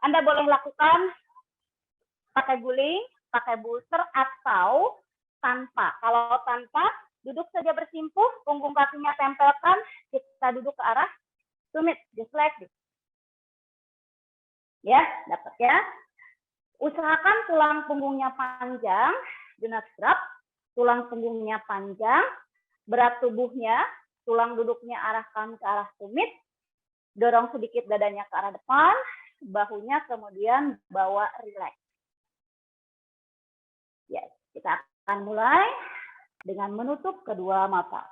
Anda boleh lakukan pakai guling, pakai booster, atau tanpa. Kalau tanpa, duduk saja bersimpuh, punggung kakinya tempelkan, kita duduk ke arah tumit, just like this. Ya, dapat ya. Usahakan tulang punggungnya panjang, do not drop. Tulang punggungnya panjang, berat tubuhnya, tulang duduknya arahkan ke arah tumit, dorong sedikit dadanya ke arah depan, bahunya kemudian bawa relax. Yes, kita akan mulai dengan menutup kedua mata.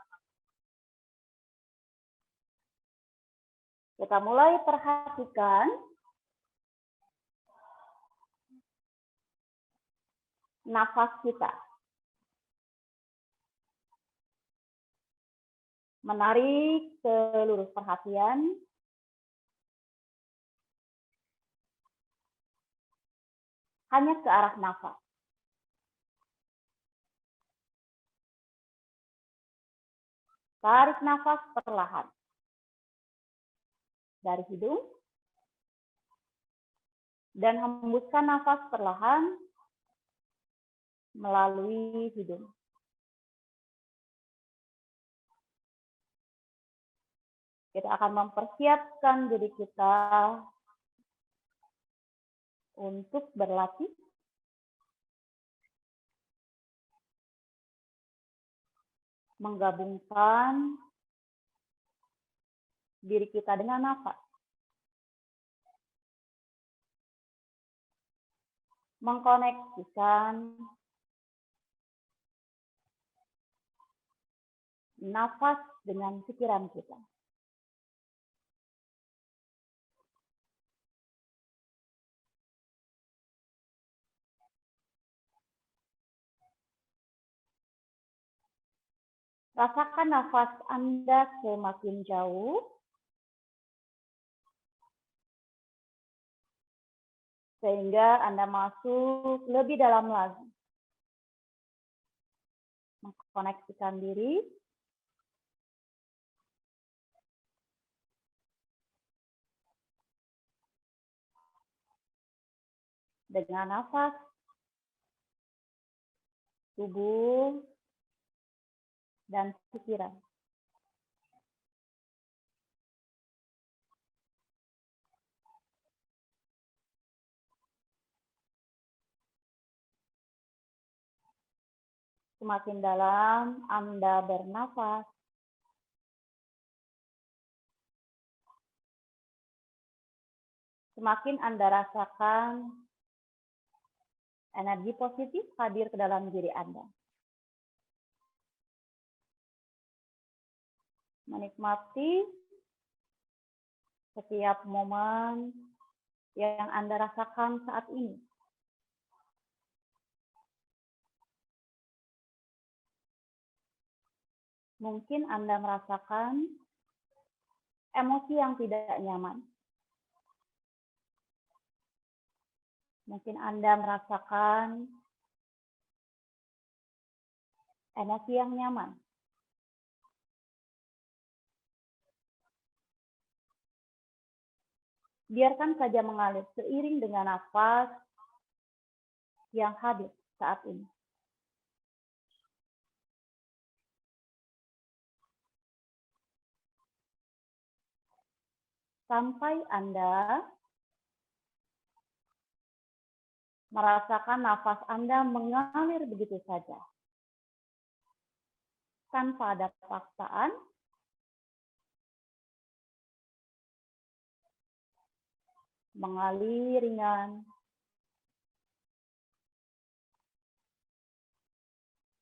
Kita mulai perhatikan nafas kita. Menarik seluruh perhatian hanya ke arah nafas. Tarik nafas perlahan dari hidung dan hembuskan nafas perlahan melalui hidung. Kita akan mempersiapkan diri kita untuk berlatih menggabungkan diri kita dengan nafas. Mengkoneksikan nafas dengan pikiran kita. Rasakan nafas Anda semakin jauh, sehingga Anda masuk lebih dalam lagi. Mengkoneksikan diri dengan nafas, tubuh, dan pikiran. Semakin dalam Anda bernafas, semakin Anda rasakan energi positif hadir ke dalam diri Anda. Menikmati setiap momen yang Anda rasakan saat ini. Mungkin Anda merasakan emosi yang tidak nyaman. Mungkin Anda merasakan emosi yang nyaman. Biarkan saja mengalir seiring dengan nafas yang hadir saat ini. Sampai Anda merasakan nafas Anda mengalir begitu saja. Tanpa ada paksaan, mengalir ringan,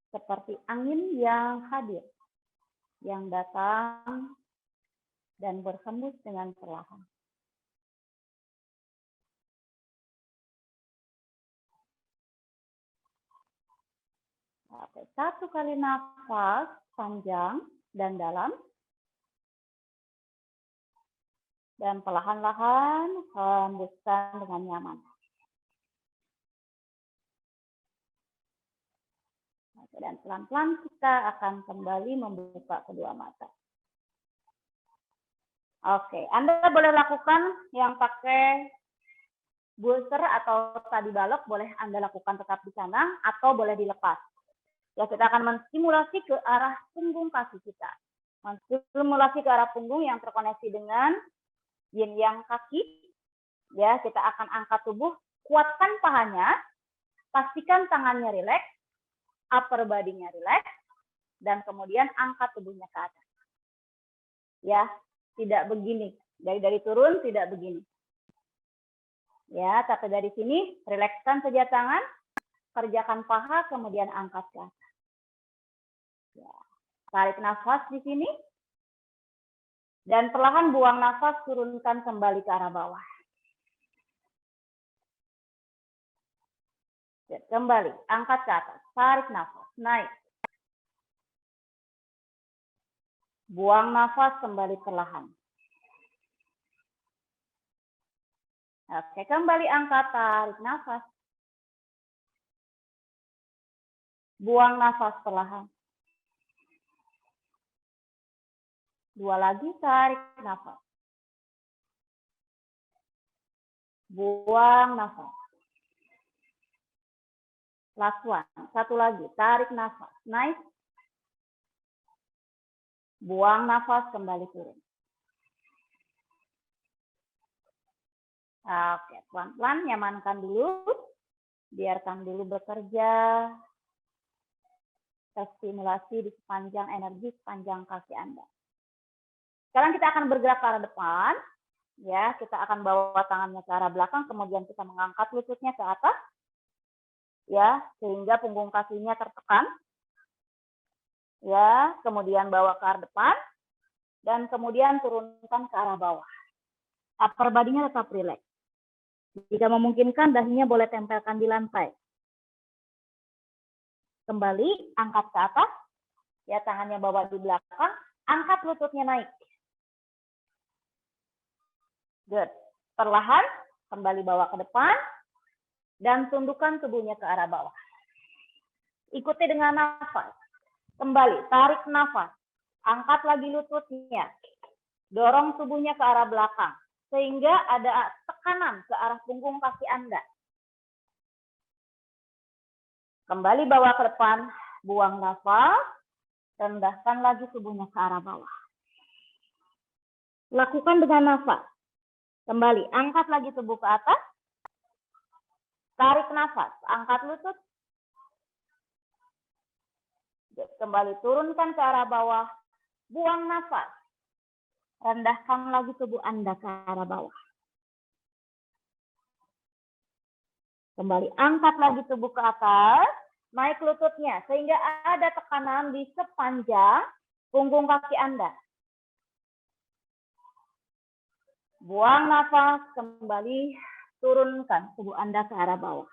seperti angin yang hadir, yang datang dan berhembus dengan perlahan. Oke, 1 kali nafas panjang dan dalam. Dan perlahan-lahan hembuskan dengan nyaman. Oke, dan pelan-pelan kita akan kembali membuka kedua mata. Oke, Anda boleh lakukan yang pakai Booster atau tadi balok boleh Anda lakukan tetap di sana atau boleh dilepas. Ya, kita akan menstimulasi ke arah punggung kaki kita. Menstimulasi ke arah punggung yang terkoneksi dengan yin yang kaki. Ya, kita akan angkat tubuh, kuatkan pahanya, pastikan tangannya rileks, upper body-nya rileks, dan kemudian angkat tubuhnya ke atas. Ya, tidak begini. Dari turun tidak begini. Ya, tapi dari sini rilekskan saja tangan, kerjakan paha, kemudian angkat ke atas. Ya. Tarik nafas di sini. Dan perlahan buang nafas, turunkan kembali ke arah bawah. Ya, kembali, angkat ke atas, tarik nafas, naik. Buang nafas, kembali perlahan. Oke, kembali angkat, tarik nafas. Buang nafas perlahan. Dua lagi, tarik nafas. Buang nafas. Last one. Satu lagi, tarik nafas. Naik. Buang nafas, kembali turun. Oke, pelan-pelan nyamankan dulu. Biarkan dulu bekerja. Terstimulasi di sepanjang energi, sepanjang kaki Anda. Sekarang kita akan bergerak ke arah depan. Ya, kita akan bawa tangannya ke arah belakang, kemudian kita mengangkat lututnya ke atas. Ya, sehingga punggung kakinya tertekan. Ya, kemudian bawa ke arah depan. Dan kemudian turunkan ke arah bawah. Upper body-nya tetap rileks. Jika memungkinkan, dahinya boleh tempelkan di lantai. Kembali, angkat ke atas. Ya, tangannya bawa di belakang. Angkat lututnya naik. Good. Perlahan, kembali bawa ke depan. Dan tundukkan tubuhnya ke arah bawah. Ikuti dengan nafas. Kembali, tarik nafas. Angkat lagi lututnya. Dorong tubuhnya ke arah belakang. Sehingga ada tekanan ke arah punggung kaki Anda. Kembali bawa ke depan, buang nafas, rendahkan lagi tubuhnya ke arah bawah. Lakukan dengan nafas. Kembali, angkat lagi tubuh ke atas. Tarik nafas, angkat lutut. Kembali turunkan ke arah bawah, buang nafas. Rendahkan lagi tubuh Anda ke arah bawah. Kembali angkat lagi tubuh ke atas, naik lututnya sehingga ada tekanan di sepanjang punggung kaki Anda. Buang nafas, kembali turunkan tubuh Anda ke arah bawah.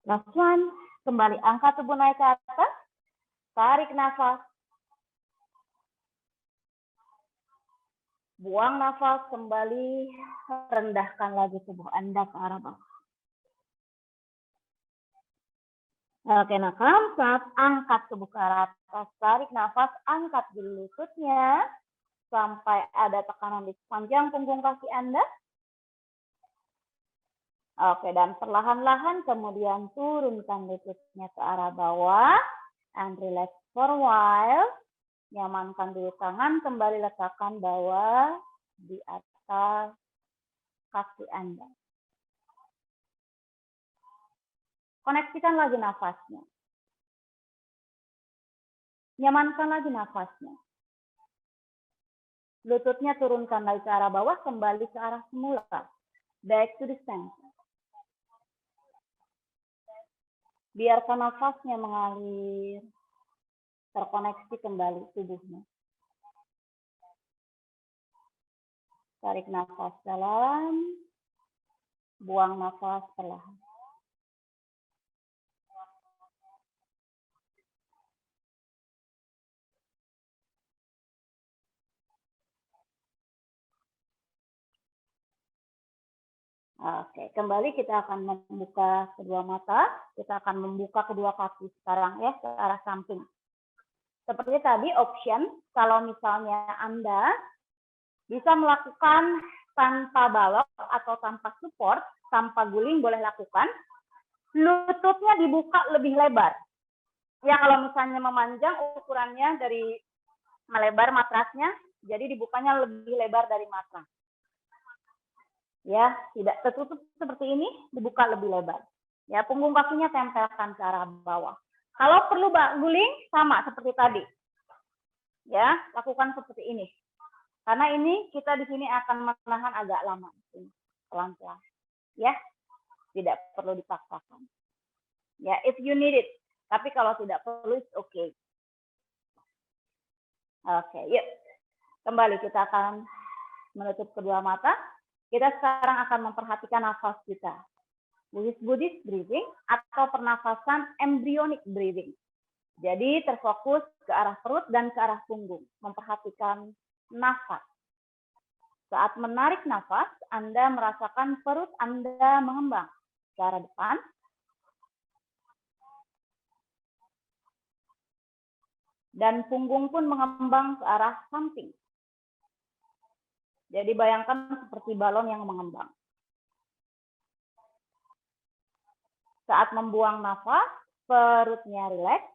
Last one, kembali angkat tubuh naik ke atas, tarik nafas. Buang nafas, kembali rendahkan lagi tubuh Anda ke arah bawah. Oke, nah saat angkat tubuh ke arah atas, tarik nafas, angkat dulu lututnya sampai ada tekanan di sepanjang punggung kaki Anda. Oke, dan perlahan-lahan kemudian turunkan lututnya ke arah bawah and relax for a while. Nyamankan dulu tangan, kembali letakkan bawah di atas kaki Anda. Koneksikan lagi nafasnya. Nyamankan lagi nafasnya. Lututnya turunkan lagi ke arah bawah, kembali ke arah semula. Back to the center. Biarkan nafasnya mengalir. Terkoneksi kembali tubuhnya. Tarik nafas dalam. Buang nafas perlahan. Oke, kembali kita akan membuka kedua mata. Kita akan membuka kedua kaki sekarang ya, ke arah samping. Seperti tadi option, kalau misalnya Anda bisa melakukan tanpa balok atau tanpa support, tanpa guling boleh lakukan. Lututnya dibuka lebih lebar. Ya kalau misalnya memanjang ukurannya dari melebar matrasnya, jadi dibukanya lebih lebar dari matras. Ya, tidak tertutup seperti ini, dibuka lebih lebar. Ya, punggung kakinya tempelkan ke arah bawah. Kalau perlu guling, sama seperti tadi. Ya, lakukan seperti ini. Karena ini kita di sini akan menahan agak lama. Pelan-pelan. Ya, tidak perlu dipaksakan. Ya, if you need it. Tapi kalau tidak perlu, it's okay. Oke, yuk. Kembali kita akan menutup kedua mata. Kita sekarang akan memperhatikan nafas kita. Buddhist breathing atau pernafasan embryonic breathing. Jadi terfokus ke arah perut dan ke arah punggung. Memperhatikan nafas. Saat menarik nafas, Anda merasakan perut Anda mengembang ke arah depan. Dan punggung pun mengembang ke arah samping. Jadi bayangkan seperti balon yang mengembang. Saat membuang nafas, perutnya rileks,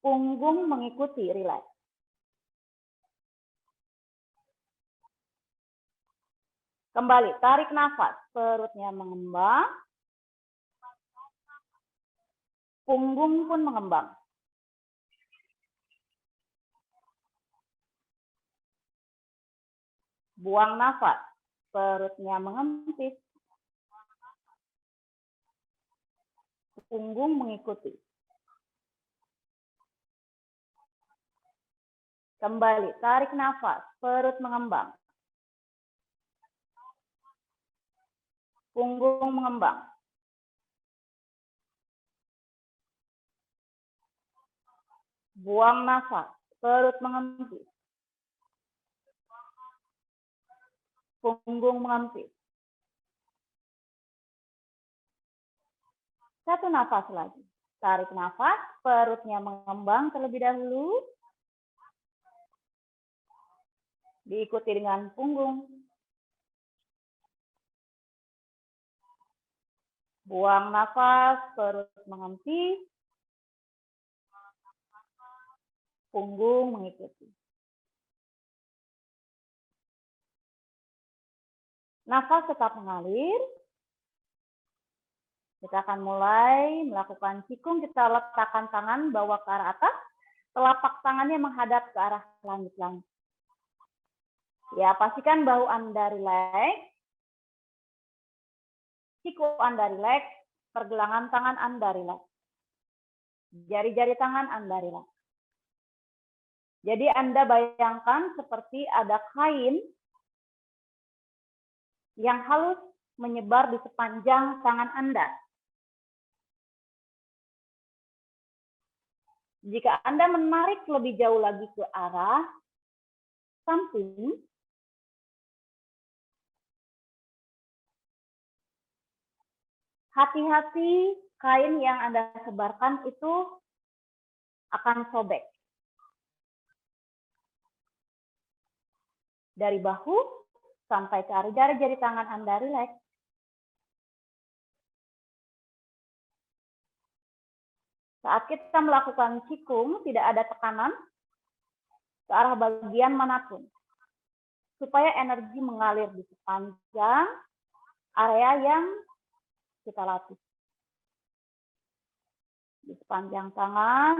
punggung mengikuti rileks. Kembali, tarik nafas, perutnya mengembang, punggung pun mengembang. Buang nafas, perutnya mengempis, punggung mengikuti. Kembali, tarik nafas, perut mengembang, punggung mengembang. Buang nafas, perut mengempis, punggung mengempis. Satu nafas lagi. Tarik nafas, perutnya mengembang terlebih dahulu. Diikuti dengan punggung. Buang nafas, perut mengempis, punggung mengikuti. Nafas tetap mengalir. Kita akan mulai melakukan qigong. Kita letakkan tangan bawa ke arah atas. Telapak tangannya menghadap ke arah langit-langit. Ya, pastikan bahu Anda rileks. Siku Anda rileks. Pergelangan tangan Anda rileks. Jari-jari tangan Anda rileks. Jadi Anda bayangkan seperti ada kain yang halus menyebar di sepanjang tangan Anda. Jika Anda menarik lebih jauh lagi ke arah samping, hati-hati kain yang Anda sebarkan itu akan sobek. Dari bahu sampai ke jari-jari tangan Anda rileks. Saat kita melakukan qigong, tidak ada tekanan ke arah bagian manapun. Supaya energi mengalir di sepanjang area yang kita latih. Di sepanjang tangan,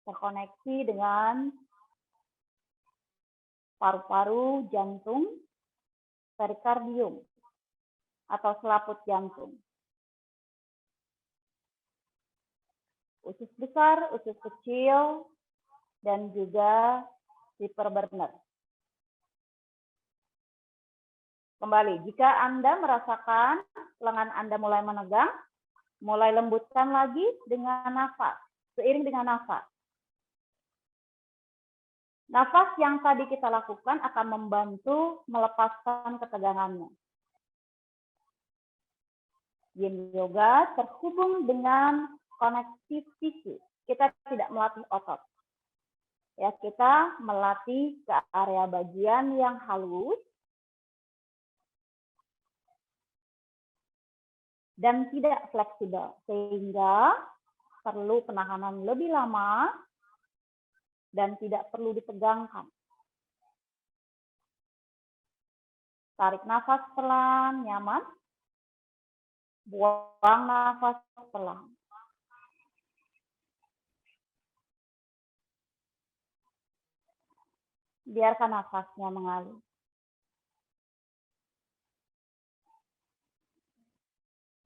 terkoneksi dengan paru-paru jantung, perikardium, atau selaput jantung. Usus besar, usus kecil, dan juga zipper burner. Kembali, jika Anda merasakan lengan Anda mulai menegang, mulai lembutkan lagi dengan nafas, seiring dengan nafas. Nafas yang tadi kita lakukan akan membantu melepaskan ketegangannya. Yin Yoga terhubung dengan connective tissue. Kita tidak melatih otot. Ya, kita melatih ke area bagian yang halus dan tidak fleksibel, sehingga perlu penahanan lebih lama dan tidak perlu ditegangkan. Tarik nafas pelan, nyaman. Buang nafas pelan. Biarkan nafasnya mengalir.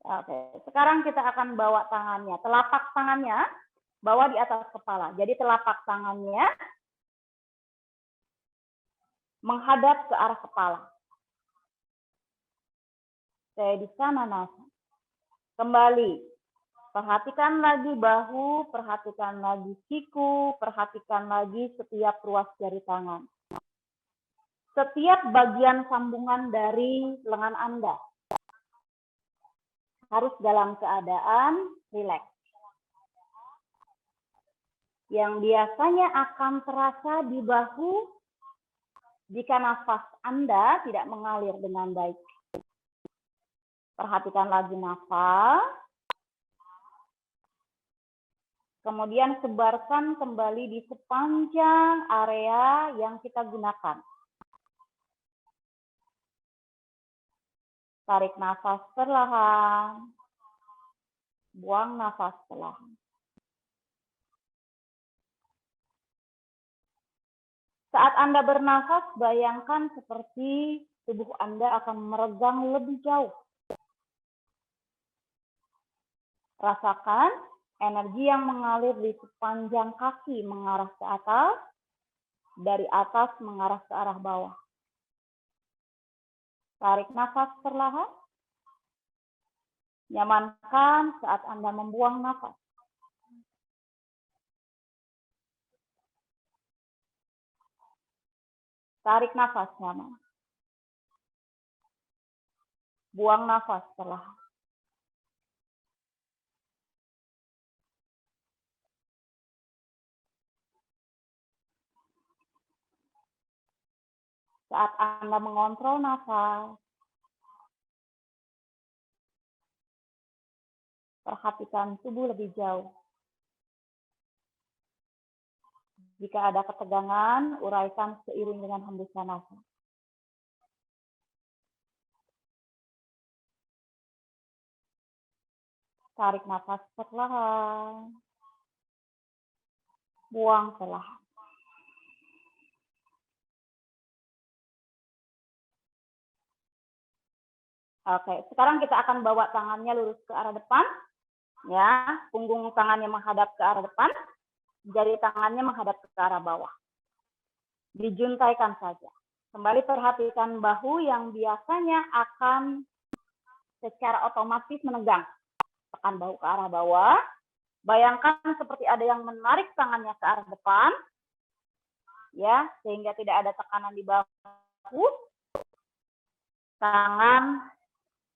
Oke, sekarang kita akan bawa tangannya, telapak tangannya bawa di atas kepala. Jadi telapak tangannya menghadap ke arah kepala. Saya di sana nafas. Kembali. Perhatikan lagi bahu, perhatikan lagi siku, perhatikan lagi setiap ruas jari tangan. Setiap bagian sambungan dari lengan Anda harus dalam keadaan rileks. Yang biasanya akan terasa di bahu jika nafas Anda tidak mengalir dengan baik. Perhatikan lagi nafas. Kemudian sebarkan kembali di sepanjang area yang kita gunakan. Tarik nafas perlahan. Buang nafas perlahan. Saat Anda bernafas, bayangkan seperti tubuh Anda akan meregang lebih jauh. Rasakan energi yang mengalir di sepanjang kaki mengarah ke atas, dari atas mengarah ke arah bawah. Tarik nafas perlahan. Nyamankan saat Anda membuang nafas. Tarik nafas nyaman. Buang nafas perlahan. Saat Anda mengontrol nafas, perhatikan tubuh lebih jauh. Jika ada ketegangan, uraikan seiring dengan hembusan nafas. Tarik nafas perlahan. Buang perlahan. Oke, sekarang kita akan bawa tangannya lurus ke arah depan. Ya, punggung tangannya menghadap ke arah depan, jari tangannya menghadap ke arah bawah. Dijuntaikan saja. Kembali perhatikan bahu yang biasanya akan secara otomatis menegang. Tekan bahu ke arah bawah. Bayangkan seperti ada yang menarik tangannya ke arah depan, ya, sehingga tidak ada tekanan di bahu. Tangan,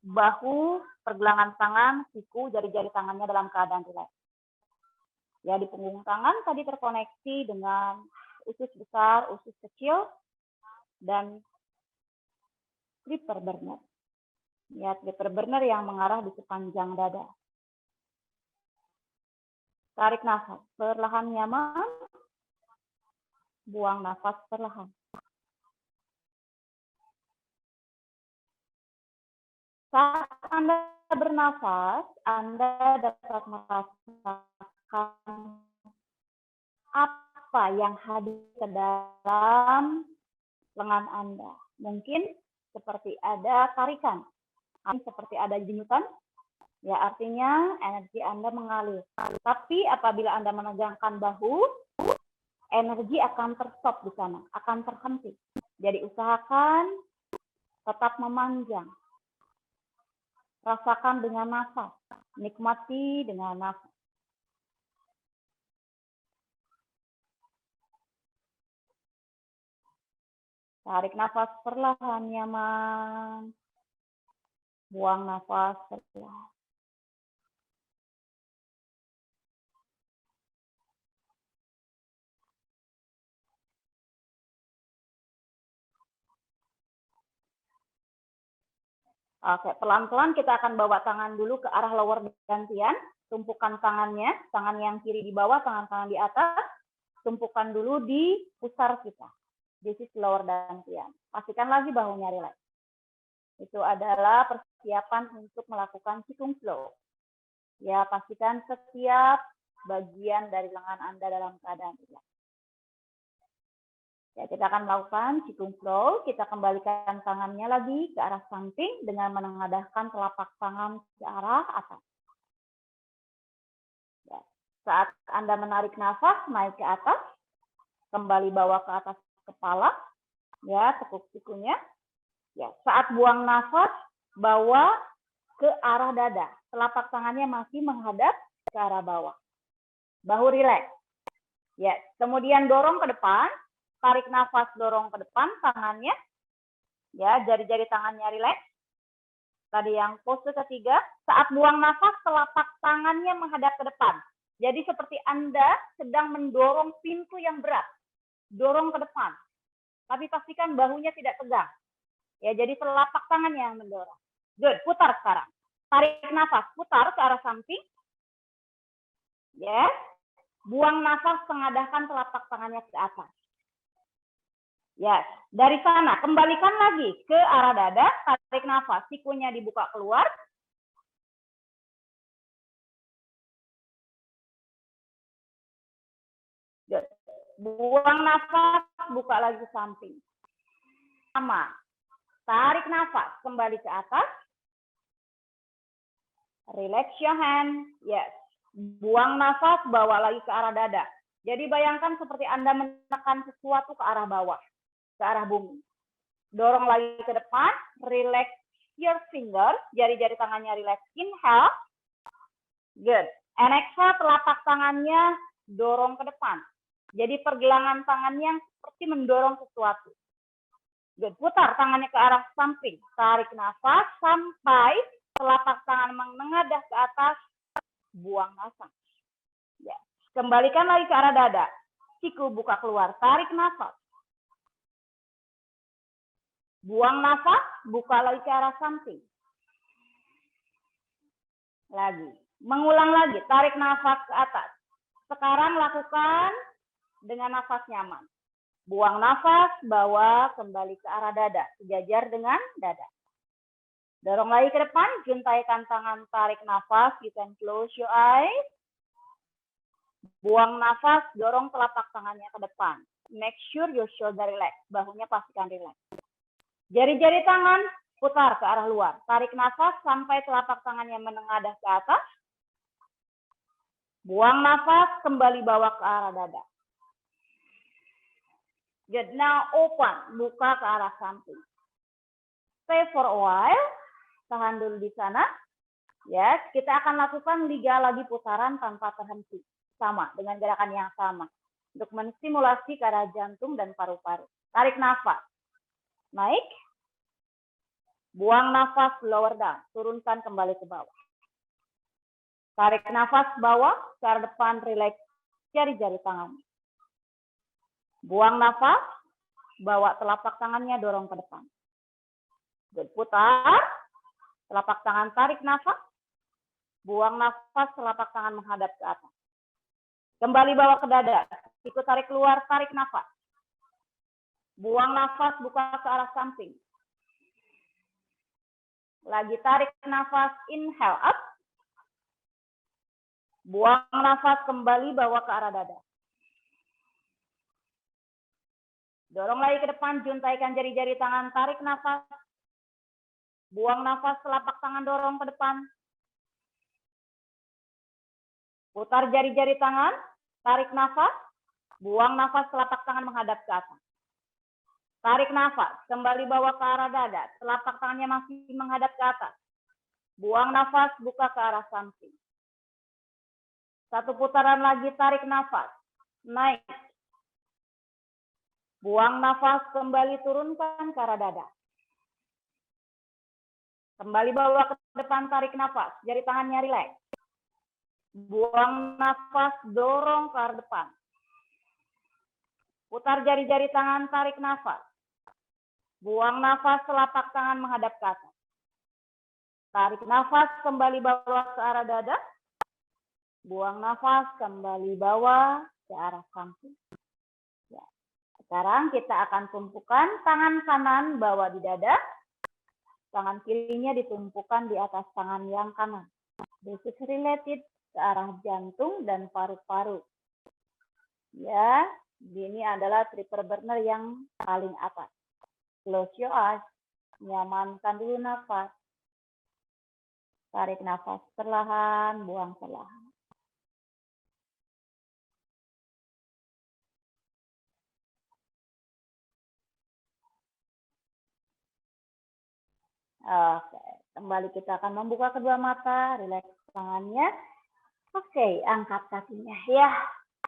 bahu, pergelangan tangan, siku, jari-jari tangannya dalam keadaan rileks. Ya, di punggung tangan tadi terkoneksi dengan usus besar, usus kecil, dan tripper burner. Ya, tripper burner yang mengarah di sepanjang dada. Tarik nafas perlahan nyaman. Buang nafas perlahan. Saat Anda bernafas, Anda dapat merasakan apa yang hadir ke dalam lengan Anda. Mungkin seperti ada tarikan, seperti ada jenutan, ya artinya energi Anda mengalir. Tapi apabila Anda menegangkan bahu, energi akan terstop di sana, akan terhenti. Jadi usahakan tetap memanjang. Rasakan dengan nafas, nikmati dengan nafas. Tarik nafas perlahan nyaman. Buang nafas perlahan. Oke, pelan-pelan kita akan bawa tangan dulu ke arah lower gantian. Tumpukan tangannya, tangan yang kiri di bawah, tangan kanan di atas. Tumpukan dulu di pusar kita. This is lower gantian. Pastikan lagi bahunya relax. Itu adalah persiapan untuk melakukan qigong flow. Ya, pastikan setiap bagian dari lengan Anda dalam keadaan relax. Ya, kita akan melakukan qigong flow. Kita kembalikan tangannya lagi ke arah samping dengan menengadahkan telapak tangan ke arah atas. Ya. Saat Anda menarik nafas, naik ke atas, kembali bawa ke atas kepala, ya, tekuk sikunya. Ya, saat buang nafas, bawa ke arah dada. Telapak tangannya masih menghadap ke arah bawah. Bahu rileks. Ya, kemudian dorong ke depan, tarik nafas, dorong ke depan tangannya. Ya, jari-jari tangannya rileks. Tadi yang pose ketiga, saat buang nafas, telapak tangannya menghadap ke depan. Jadi seperti Anda sedang mendorong pintu yang berat. Dorong ke depan. Tapi pastikan bahunya tidak tegang. Ya, jadi telapak tangan yang mendorong. Good, putar sekarang. Tarik nafas, putar ke arah samping. Ya. Buang nafas, tengadahkan telapak tangannya ke atas. Ya, dari sana kembalikan lagi ke arah dada, tarik nafas, sikunya dibuka keluar. Good. Buang nafas, buka lagi samping. Sama. Tarik nafas, kembali ke atas. Relax your hand. Yes. Buang nafas, bawa lagi ke arah dada. Jadi bayangkan seperti Anda menekan sesuatu ke arah bawah, ke arah bumi. Dorong lagi ke depan, relax your finger, jari-jari tangannya relax. Inhale. Good. And exhale, telapak tangannya dorong ke depan. Jadi pergelangan tangannya seperti mendorong sesuatu. Good. Putar tangannya ke arah samping. Tarik nafas sampai telapak tangan menengadah ke atas. Buang nafas. Ya. Kembalikan lagi ke arah dada. Siku buka keluar. Tarik nafas. Buang nafas. Buka lagi ke arah samping. Lagi. Mengulang lagi. Tarik nafas ke atas. Sekarang lakukan dengan nafas nyaman. Buang nafas, bawa kembali ke arah dada. Sejajar dengan dada. Dorong lagi ke depan, juntaikan tangan, tarik nafas. You can close your eyes. Buang nafas, dorong telapak tangannya ke depan. Make sure your shoulder relax. Bahunya pastikan relax. Jari-jari tangan putar ke arah luar. Tarik nafas sampai telapak tangannya menengadah ke atas. Buang nafas, kembali bawa ke arah dada. Good. Now open, buka ke arah samping. Stay for a while. Tahan dulu di sana. Ya, kita akan lakukan 3 lagi putaran tanpa terhenti. Sama, dengan gerakan yang sama. Untuk menstimulasi ke arah jantung dan paru-paru. Tarik nafas. Naik. Buang nafas, lower down. Turunkan kembali ke bawah. Tarik nafas bawah, ke arah depan, relax. Jari-jari tangan. Buang nafas, bawa telapak tangannya, dorong ke depan. Good. Putar. Telapak tangan, tarik nafas. Buang nafas, telapak tangan menghadap ke atas. Kembali bawa ke dada. Ikut tarik keluar, tarik nafas. Buang nafas, buka ke arah samping. Lagi tarik nafas, inhale up. Buang nafas, kembali bawa ke arah dada. Dorong lagi ke depan, juntaikan jari-jari tangan, tarik nafas. Buang nafas, telapak tangan dorong ke depan. Putar jari-jari tangan, tarik nafas. Buang nafas, telapak tangan menghadap ke atas. Tarik nafas, kembali bawa ke arah dada. Telapak tangannya masih menghadap ke atas. Buang nafas, buka ke arah samping. 1 putaran lagi, tarik nafas. Naik. Buang nafas, kembali turunkan ke arah dada. Kembali bawa ke depan, tarik nafas. Jari tangannya rileks. Buang nafas, dorong ke arah depan. Putar jari-jari tangan, tarik nafas. Buang nafas, telapak tangan menghadap ke atas. Tarik nafas kembali bawa ke arah dada. Buang nafas kembali bawa ke arah samping. Ya. Sekarang kita akan tumpukan tangan kanan bawa di dada. Tangan kirinya ditumpukan di atas tangan yang kanan. This is related ke arah jantung dan paru-paru. Ya, ini adalah tripper burner yang paling atas. Close your eyes. Nyamankan dulu nafas. Tarik nafas perlahan, buang perlahan. Oke, kembali kita akan membuka kedua mata, rileks tangannya. Oke, angkat kakinya ya.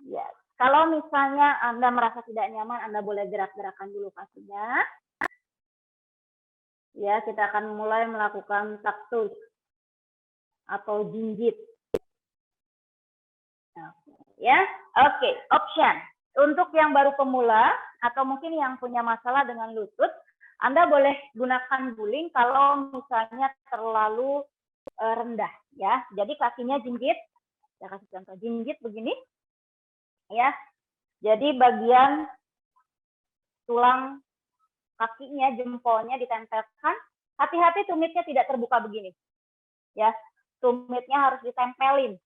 Ya, kalau misalnya Anda merasa tidak nyaman, Anda boleh gerak-gerakan dulu kakinya. Ya, kita akan mulai melakukan taktus atau jinjit. Ya, oke, option. Untuk yang baru pemula atau mungkin yang punya masalah dengan lutut, Anda boleh gunakan guling kalau misalnya terlalu rendah ya. Jadi kakinya jinjit. Saya kasih contoh jinjit begini. Ya. Jadi bagian tulang kakinya, jempolnya ditempelkan. Hati-hati tumitnya tidak terbuka begini. Ya. Tumitnya harus ditempelin.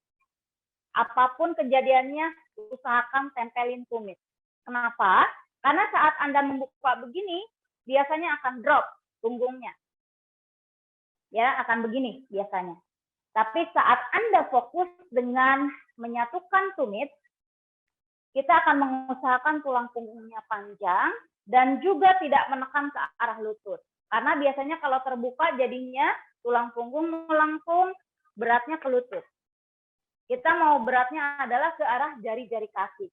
Apapun kejadiannya, usahakan tempelin tumit. Kenapa? Karena saat Anda membuka begini, biasanya akan drop punggungnya. Ya, akan begini biasanya. Tapi saat Anda fokus dengan menyatukan tumit, kita akan mengusahakan tulang punggungnya panjang dan juga tidak menekan ke arah lutut. Karena biasanya kalau terbuka jadinya tulang punggung melengkung, beratnya ke lutut. Kita mau beratnya adalah ke arah jari-jari kaki.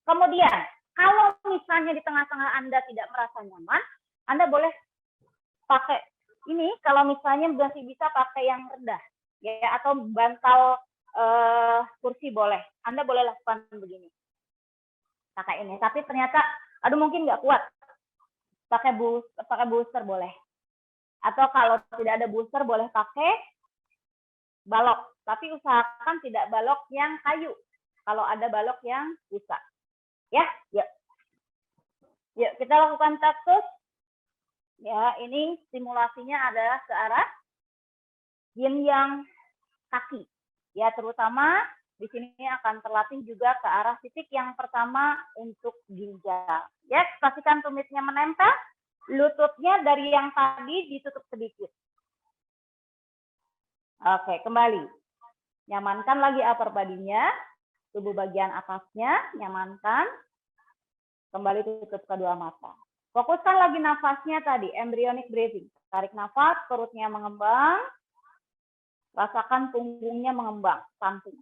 Kemudian, kalau misalnya di tengah-tengah Anda tidak merasa nyaman, Anda boleh pakai ini, kalau misalnya masih bisa pakai yang rendah, ya, atau bantal kursi boleh. Anda boleh lakukan begini. Pakai ini, tapi ternyata, aduh mungkin nggak kuat. Pakai booster boleh. Atau kalau tidak ada booster, boleh pakai balok. Tapi usahakan tidak balok yang kayu. Kalau ada balok yang busa. Ya, yuk. Yuk, kita lakukan taktus. Ya, ini simulasinya adalah ke arah yin yang kaki. Ya, terutama di sini akan terlatih juga ke arah titik yang pertama untuk ginjal. Ya, pastikan tumitnya menempel, lututnya dari yang tadi ditutup sedikit. Oke, kembali. Nyamankan lagi upper body-nya, tubuh bagian atasnya, nyamankan. Kembali tutup kedua mata. Fokuskan lagi nafasnya tadi, embryonic breathing. Tarik nafas, perutnya mengembang. Rasakan punggungnya mengembang, samping.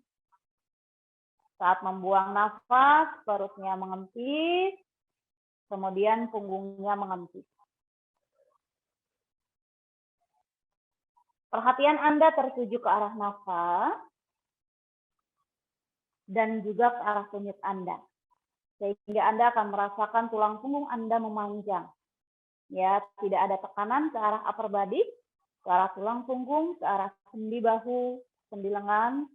Saat membuang nafas, perutnya mengempis. Kemudian punggungnya mengempis. Perhatian Anda tertuju ke arah nafas. Dan juga ke arah tumit Anda. Sehingga Anda akan merasakan tulang punggung Anda memanjang. Ya, tidak ada tekanan ke arah upper body, ke arah tulang punggung, ke arah sendi bahu, sendi lengan,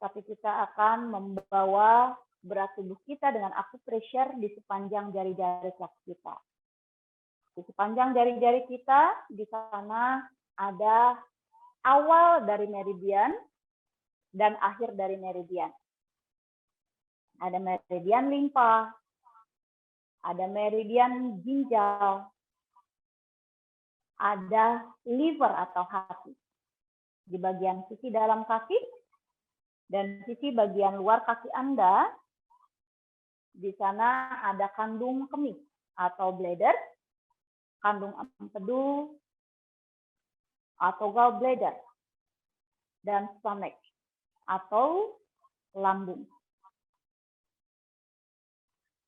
tapi kita akan membawa berat tubuh kita dengan acupressure di sepanjang jari-jari kaki kita. Di sepanjang jari-jari kita, di sana ada awal dari meridian dan akhir dari meridian. Ada meridian limpa, ada meridian ginjal, ada liver atau hati. Di bagian sisi dalam kaki dan sisi bagian luar kaki Anda, di sana ada kandung kemih atau bladder, kandung empedu atau gallbladder, dan stomach atau lambung.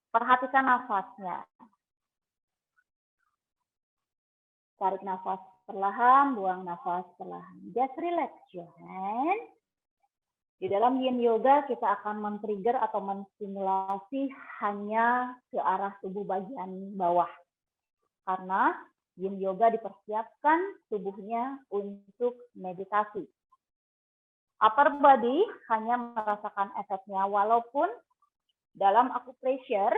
Perhatikan nafasnya. Tarik nafas perlahan, buang nafas perlahan. Just relax your hand. Di dalam yin yoga kita akan men-trigger atau menstimulasi hanya ke arah tubuh bagian bawah. Karena Yin yoga dipersiapkan tubuhnya untuk meditasi. Upper body hanya merasakan efeknya, walaupun dalam acupressure,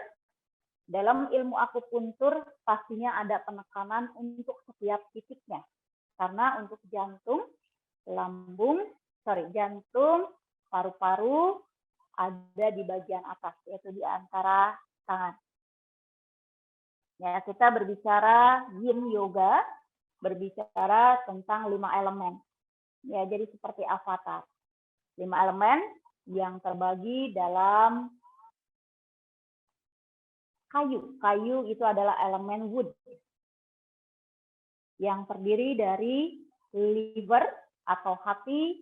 dalam ilmu akupuntur pastinya ada penekanan untuk setiap titiknya. Karena untuk jantung, jantung, paru-paru ada di bagian atas, yaitu di antara tangan. Ya, kita berbicara Yin Yoga, berbicara tentang 5 elemen. Ya, jadi seperti avatar. 5 elemen yang terbagi dalam kayu. Kayu itu adalah elemen wood, yang terdiri dari liver atau hati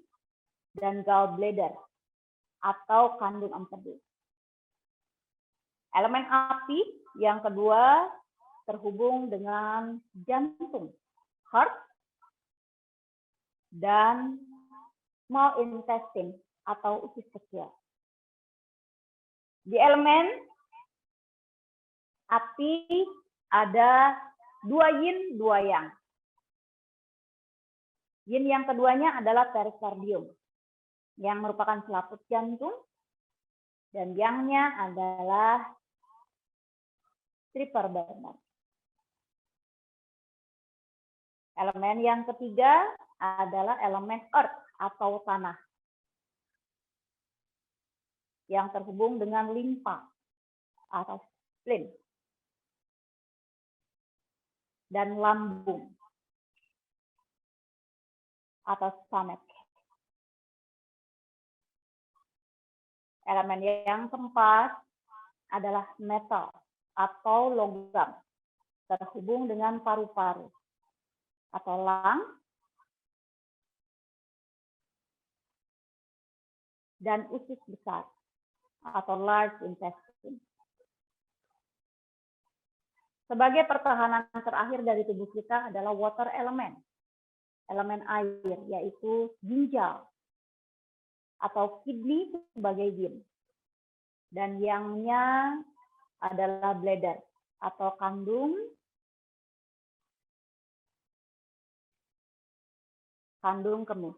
dan gallbladder atau kandung empedu. Elemen api yang kedua terhubung dengan jantung, heart, dan small intestine atau usus kecil. Di elemen api ada 2 yin, 2 yang. Yin yang keduanya adalah perikardium, yang merupakan selaput jantung, dan yangnya adalah tripper burner. Elemen yang ketiga adalah elemen earth atau tanah, yang terhubung dengan limpa atau spleen dan lambung atau stomach. Elemen yang keempat adalah metal atau logam, terhubung dengan paru-paru atau lung dan usus besar atau large intestine. Sebagai pertahanan terakhir dari tubuh kita adalah water element, elemen air, yaitu ginjal atau kidney sebagai yin. Dan yangnya adalah bladder atau kandung kemih.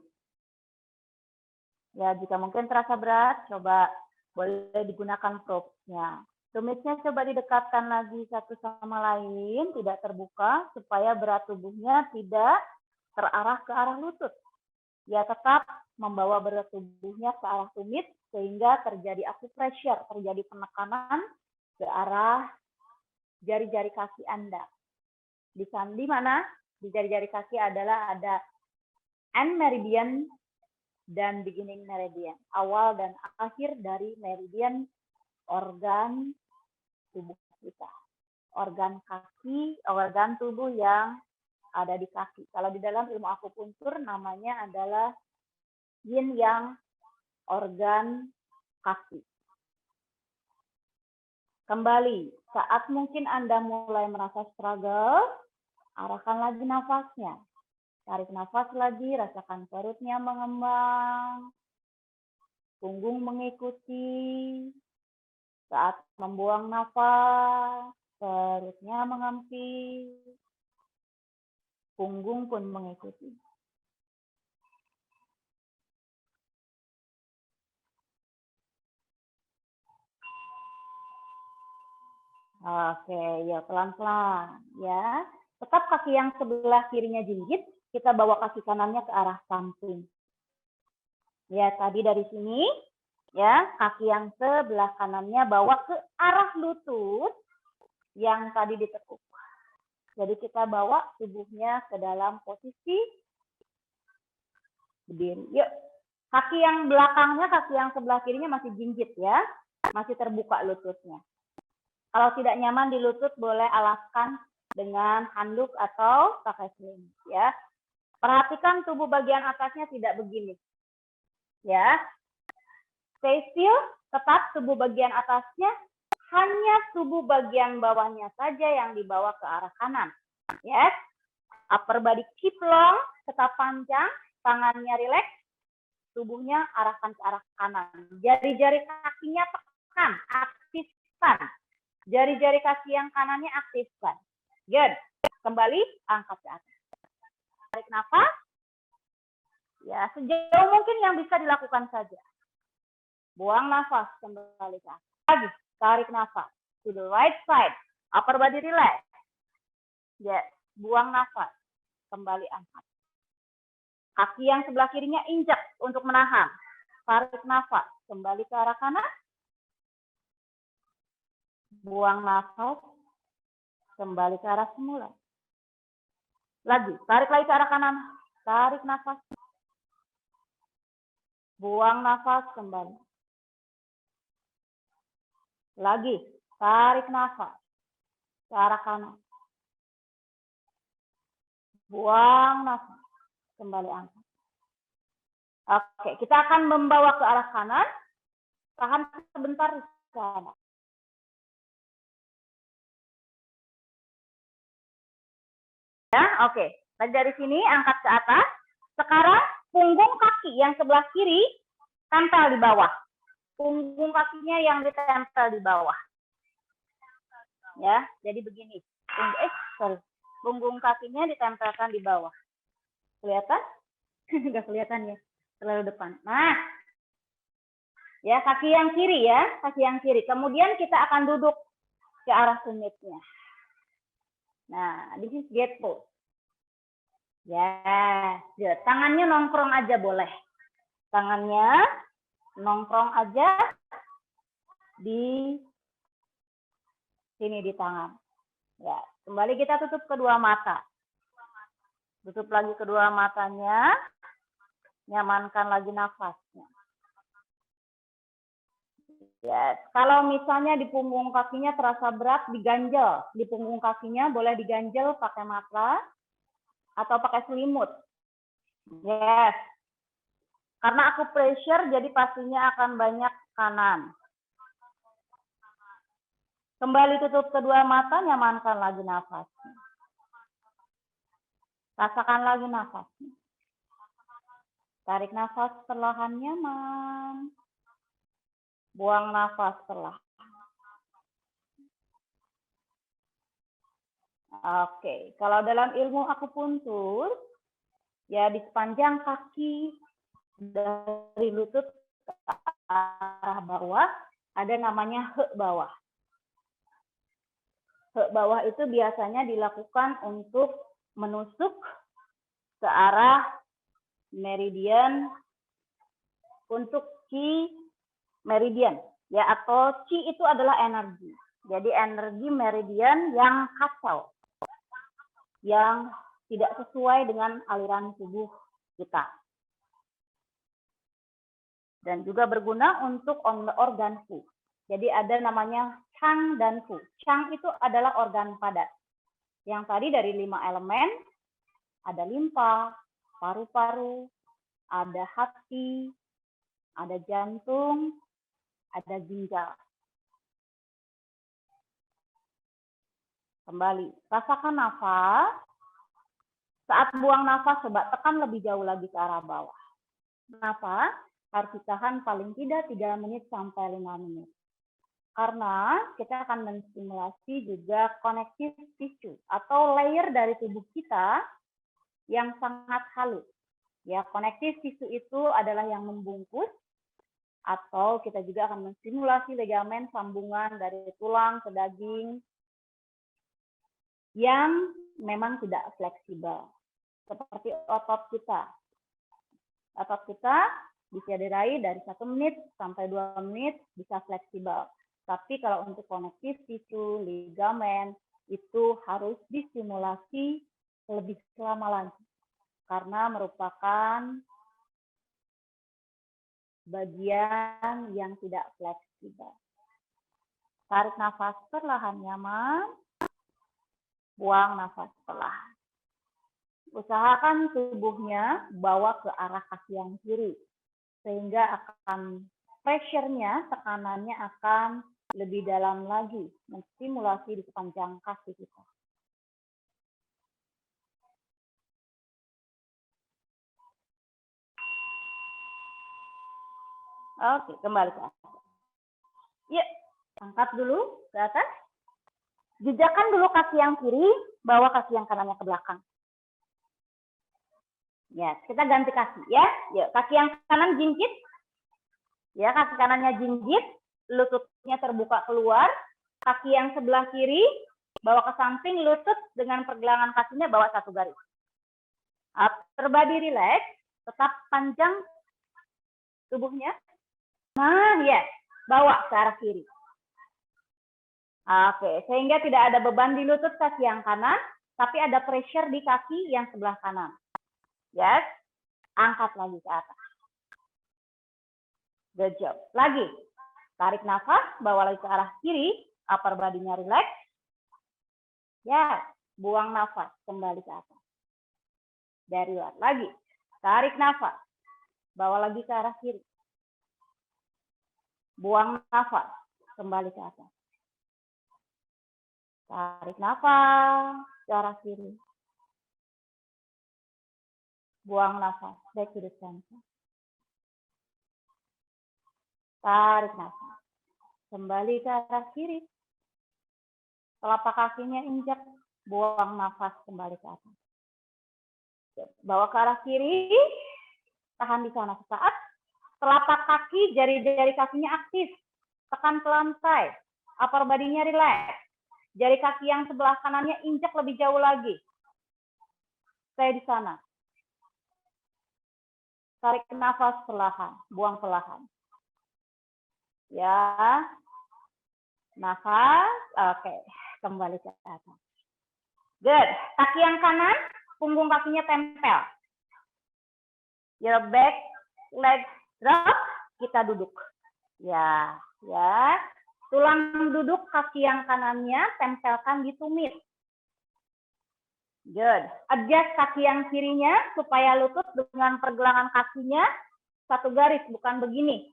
Ya, jika mungkin terasa berat, coba boleh digunakan probe-nya. Tumisnya coba didekatkan lagi satu sama lain, tidak terbuka, supaya berat tubuhnya tidak terarah ke arah lutut. Ya, tetap membawa berat tubuhnya ke arah tumit, sehingga terjadi acupressure, terjadi penekanan ke arah jari-jari kaki Anda. Di mana? Di jari-jari kaki adalah ada end meridian dan beginning meridian, awal dan akhir dari meridian organ tubuh kita. Organ kaki, organ tubuh yang ada di kaki. Kalau di dalam ilmu akupuntur namanya adalah yin yang organ kaki. Kembali, saat mungkin Anda mulai merasa struggle, arahkan lagi nafasnya. Tarik nafas lagi, rasakan perutnya mengembang, punggung mengikuti. Saat membuang nafas, perutnya mengempis, punggung pun mengikuti. Oke, ya pelan-pelan ya. Tetap kaki yang sebelah kirinya jinjit, kita bawa kaki kanannya ke arah samping. Ya, tadi dari sini, ya, kaki yang sebelah kanannya bawa ke arah lutut yang tadi ditekuk. Jadi kita bawa tubuhnya ke dalam posisi berdiri. Yuk, kaki yang belakangnya, kaki yang sebelah kirinya masih jinjit ya, masih terbuka lututnya. Kalau tidak nyaman di lutut, boleh alaskan dengan handuk atau pakai selimut ya. Perhatikan tubuh bagian atasnya tidak begini. Ya. Stay still, tetap tubuh bagian atasnya, hanya tubuh bagian bawahnya saja yang dibawa ke arah kanan. Yes. Upper body keep long, tetap panjang, tangannya rileks, tubuhnya arahkan ke arah kanan. Jari-jari kakinya tekan, aktifkan. Jari-jari kaki yang kanannya aktifkan. Good. Kembali angkat ke atas. Tarik nafas. Ya, sejauh mungkin yang bisa dilakukan saja. Buang nafas, kembali ke atas. Lagi, tarik nafas. To the right side. Upper body relax. Yes, buang nafas. Kembali angkat. Kaki yang sebelah kirinya injak untuk menahan. Tarik nafas. Kembali ke arah kanan. Buang nafas. Kembali ke arah semula. Lagi, tarik lagi ke arah kanan. Tarik nafas. Buang nafas kembali. Lagi, tarik nafas ke arah kanan. Buang nafas, kembali angkat. Oke, kita akan membawa ke arah kanan. Tahan sebentar di sana. Ya, oke. Tadi dari sini angkat ke atas. Sekarang punggung kaki yang sebelah kiri tempel di bawah. Punggung kakinya yang ditempel di bawah. Ya, jadi begini. Punggung kakinya ditempelkan di bawah. Kelihatan? Enggak kelihatan ya, terlalu depan. Nah, ya kaki yang kiri ya, kaki yang kiri. Kemudian kita akan duduk ke arah sumitnya. Nah, this is gate pose. Ya, tangannya nongkrong aja boleh. Tangannya nongkrong aja di sini di tangan. Ya, kembali kita tutup kedua mata. Tutup lagi kedua matanya. Nyamankan lagi nafasnya. Ya, kalau misalnya di punggung kakinya terasa berat, diganjel. Di punggung kakinya boleh diganjel pakai matras atau pakai selimut. Yes. Karena aku pressure, jadi pastinya akan banyak kanan. Kembali tutup kedua mata, nyamankan lagi nafasnya. Rasakan lagi nafasnya. Tarik nafas perlahan nyaman. Buang nafas perlahan. Oke, kalau dalam ilmu akupuntur, ya di sepanjang kaki dari lutut ke arah bawah, ada namanya he bawah. He bawah itu biasanya dilakukan untuk menusuk ke arah meridian untuk Qi meridian, ya, atau Qi itu adalah energi. Jadi energi meridian yang kacau, yang tidak sesuai dengan aliran tubuh kita. Dan juga berguna untuk organ Fu. Jadi ada namanya Chang dan Fu. Chang itu adalah organ padat. Yang tadi dari 5 elemen, ada limpa, paru-paru, ada hati, ada jantung, ada ginjal. Kembali, rasakan nafas. Saat buang nafas, coba tekan lebih jauh lagi ke arah bawah. Nafas harus ditahan paling tidak 3 menit sampai 5 menit. Karena kita akan menstimulasi juga connective tissue atau layer dari tubuh kita yang sangat halus. Ya, connective tissue itu adalah yang membungkus, atau kita juga akan menstimulasi ligamen sambungan dari tulang ke daging yang memang tidak fleksibel. Seperti otot kita. Otot kita bisa diraih dari 1 menit sampai 2 menit bisa fleksibel. Tapi kalau untuk connective tissue, ligamen, itu harus distimulasi lebih lama lagi. Karena merupakan bagian yang tidak fleksibel. Tarik nafas perlahan nyaman. Buang nafas perlahan. Usahakan tubuhnya bawa ke arah kaki yang kiri. Sehingga akan pressure-nya, tekanannya akan lebih dalam lagi. Menstimulasi di sepanjang kaki kita. Oke, kembali ke atas. Yuk, angkat dulu ke atas. Jejakkan dulu kaki yang kiri, bawa kaki yang kanannya ke belakang. Ya, kita ganti kaki ya. Yuk, kaki yang kanan jinjit. Ya, kaki kanannya jinjit, lututnya terbuka keluar. Kaki yang sebelah kiri bawa ke samping, lutut dengan pergelangan kakinya bawa satu garis. Upper body relax, tetap panjang tubuhnya. Nah, ya, bawa ke arah kiri. Oke, sehingga tidak ada beban di lutut kaki yang kanan, tapi ada pressure di kaki yang sebelah kanan. Yes, angkat lagi ke atas. Good job. Lagi, tarik nafas, bawa lagi ke arah kiri, upper body-nya relax. Ya, buang nafas, kembali ke atas. Dari luar, lagi, tarik nafas, bawa lagi ke arah kiri. Buang nafas, kembali ke atas. Tarik nafas ke arah kiri. Buang nafas, back to the center. Tarik nafas, kembali ke arah kiri. Telapak kakinya injak, buang nafas, kembali ke atas. Bawa ke arah kiri, tahan di sana sesaat. Telapak kaki, jari-jari kakinya aktif. Tekan ke lantai, upper body-nya relax. Jari kaki yang sebelah kanannya injak lebih jauh lagi. Stay di sana. Tarik nafas perlahan, buang perlahan. Ya, nafas, oke, kembali ke atas. Good, kaki yang kanan, punggung kakinya tempel. Your back, leg drop, kita duduk. Ya, ya. Tulang duduk kaki yang kanannya tempelkan di tumit. Good. Adjust kaki yang kirinya supaya lutut dengan pergelangan kakinya satu garis, bukan begini.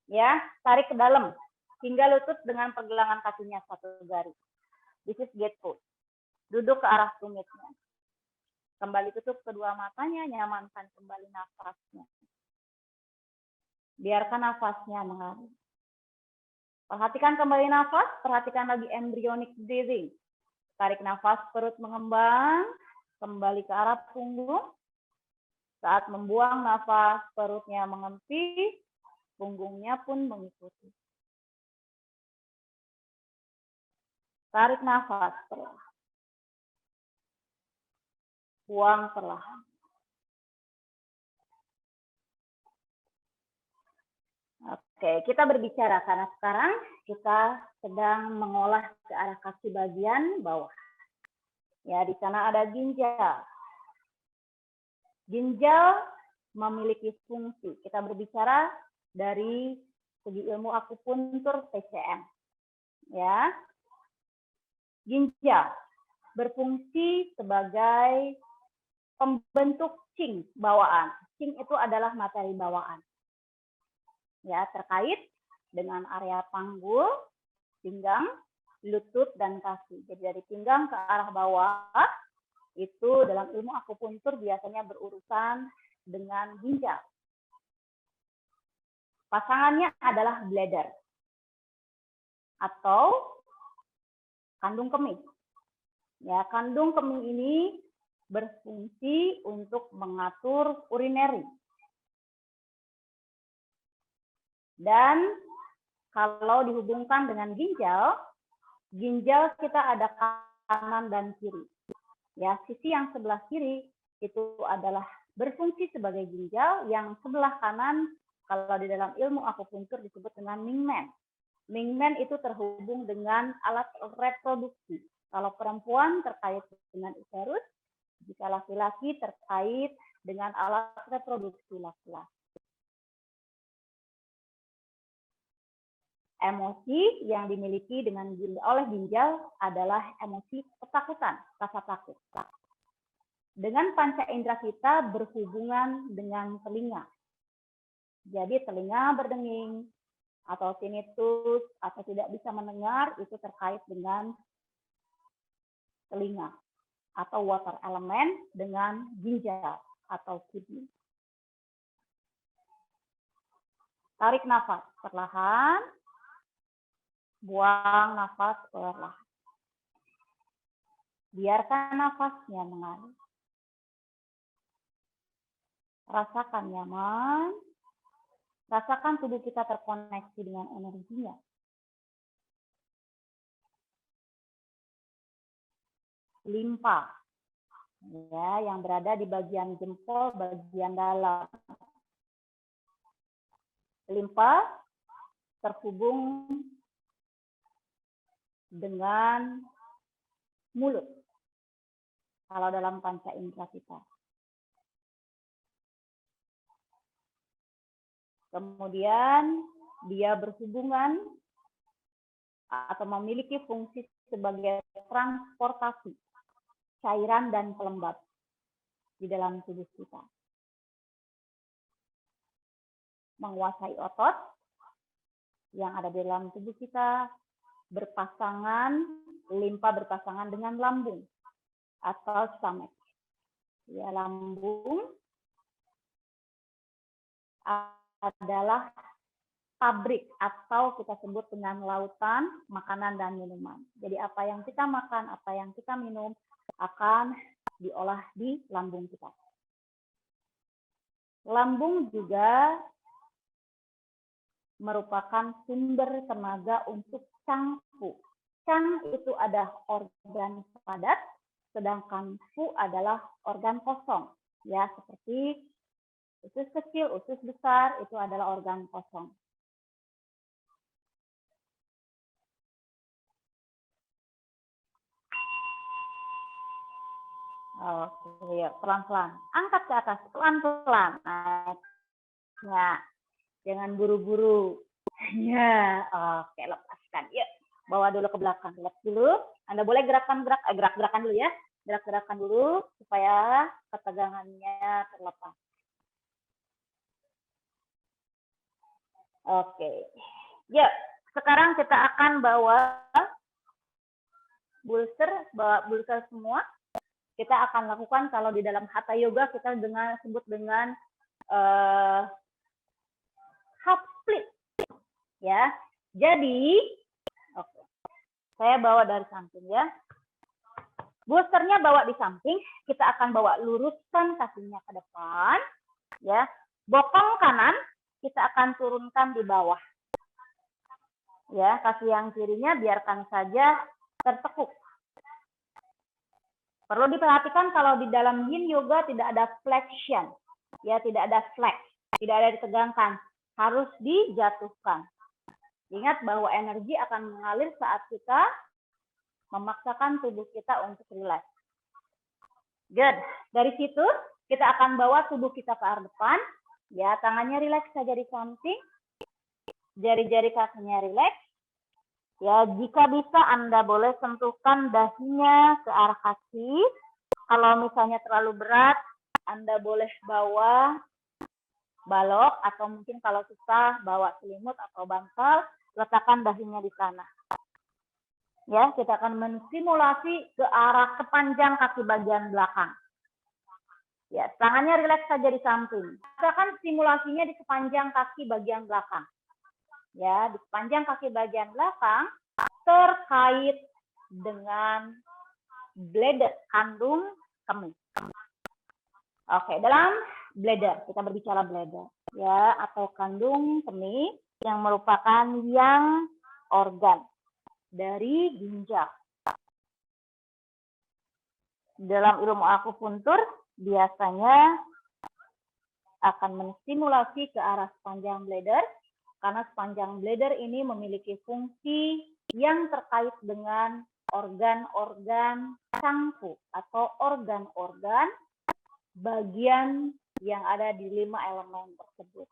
Ya, tarik ke dalam hingga lutut dengan pergelangan kakinya satu garis. This is gate pose. Duduk ke arah tumitnya. Kembali tutup kedua matanya, nyamankan kembali nafasnya. Biarkan nafasnya mengalir. Perhatikan kembali nafas, perhatikan lagi embryonic breathing. Tarik nafas, perut mengembang, kembali ke arah punggung. Saat membuang nafas, perutnya mengempis, punggungnya pun mengikuti. Tarik nafas perlahan. Buang perlahan. Oke, kita berbicara karena sekarang kita sedang mengolah ke arah kaki bagian bawah. Ya, di sana ada ginjal. Ginjal memiliki fungsi. Kita berbicara dari segi ilmu akupuntur TCM. Ya. Ginjal berfungsi sebagai pembentuk qing bawaan. Qing itu adalah materi bawaan. Ya, terkait dengan area panggul, pinggang, lutut, dan kaki. Jadi dari pinggang ke arah bawah, itu dalam ilmu akupuntur biasanya berurusan dengan ginjal. Pasangannya adalah bladder atau kandung kemih. Ya, kandung kemih ini berfungsi untuk mengatur urinary. Dan kalau dihubungkan dengan ginjal, ginjal kita ada kanan dan kiri. Ya, sisi yang sebelah kiri itu adalah berfungsi sebagai ginjal, yang sebelah kanan kalau di dalam ilmu akupuntur disebut dengan Mingmen. Mingmen itu terhubung dengan alat reproduksi. Kalau perempuan terkait dengan uterus, jika laki-laki terkait dengan alat reproduksi laki-laki. Emosi yang dimiliki oleh ginjal adalah emosi ketakutan, rasa takut. Dengan panca indera kita berhubungan dengan telinga. Jadi telinga berdenging atau tinnitus atau tidak bisa mendengar itu terkait dengan telinga. Atau water element dengan ginjal atau kidney. Tarik nafas perlahan. Buang nafas perlahan. Biarkan nafasnya mengalir. Rasakan nyaman. Rasakan tubuh kita terkoneksi dengan energinya. Limpa, ya, yang berada di bagian jempol, bagian dalam. Limpa terhubung dengan mulut. Kalau dalam panca indera kita. Kemudian dia berhubungan atau memiliki fungsi sebagai transportasi cairan dan pelembab di dalam tubuh kita. Menguasai otot yang ada di dalam tubuh kita, berpasangan, limpa berpasangan dengan lambung atau stomach. Ya, lambung adalah pabrik atau kita sebut dengan lautan makanan dan minuman. Jadi apa yang kita makan, apa yang kita minum akan diolah di lambung kita. Lambung juga merupakan sumber tenaga untuk cangfu. Cang itu ada organ padat, sedangkan fu adalah organ kosong. Ya, seperti usus kecil, usus besar itu adalah organ kosong. Oke, pelan-pelan. Angkat ke atas, pelan-pelan. Ya, jangan buru-buru. Ya, oke, lepaskan. Yuk, bawa dulu ke belakang. Relax dulu. Anda boleh gerak-gerakan dulu ya. Gerak-gerakan dulu supaya ketegangannya terlepas. Oke. Yuk, sekarang kita akan bawa bulster semua. Kita akan lakukan kalau di dalam hatha yoga kita sebut dengan half split, ya. Jadi, oke, saya bawa dari samping ya. Boosternya bawa di samping, kita akan bawa luruskan kakinya ke depan, ya. Bokong kanan kita akan turunkan di bawah, ya. Kaki yang kirinya biarkan saja tertekuk. Perlu diperhatikan kalau di dalam yin yoga tidak ada flexion, ya, tidak ada flex, tidak ada ditegangkan, harus dijatuhkan. Ingat bahwa energi akan mengalir saat kita memaksakan tubuh kita untuk rileks. Good. Dari situ kita akan bawa tubuh kita ke arah depan, ya, tangannya rileks saja di samping, jari-jari kakinya rileks. Ya, jika bisa Anda boleh sentuhkan dahinya ke arah kaki. Kalau misalnya terlalu berat, Anda boleh bawa balok atau mungkin kalau susah bawa selimut atau bantal, letakkan dahinya di sana. Ya, kita akan mensimulasi ke arah kepanjang kaki bagian belakang. Ya, tangannya rileks saja di samping. Kita akan simulasinya di sepanjang kaki bagian belakang. Ya, di sepanjang kaki bagian belakang terkait dengan bladder, kandung kemih. Oke, dalam bladder, kita berbicara bladder, ya, atau kandung kemih yang merupakan yang organ dari ginjal. Dalam ilmu akupuntur biasanya akan menstimulasi ke arah sepanjang bladder, karena sepanjang bladder ini memiliki fungsi yang terkait dengan organ-organ cangfu atau organ-organ bagian yang ada di 5 elemen tersebut.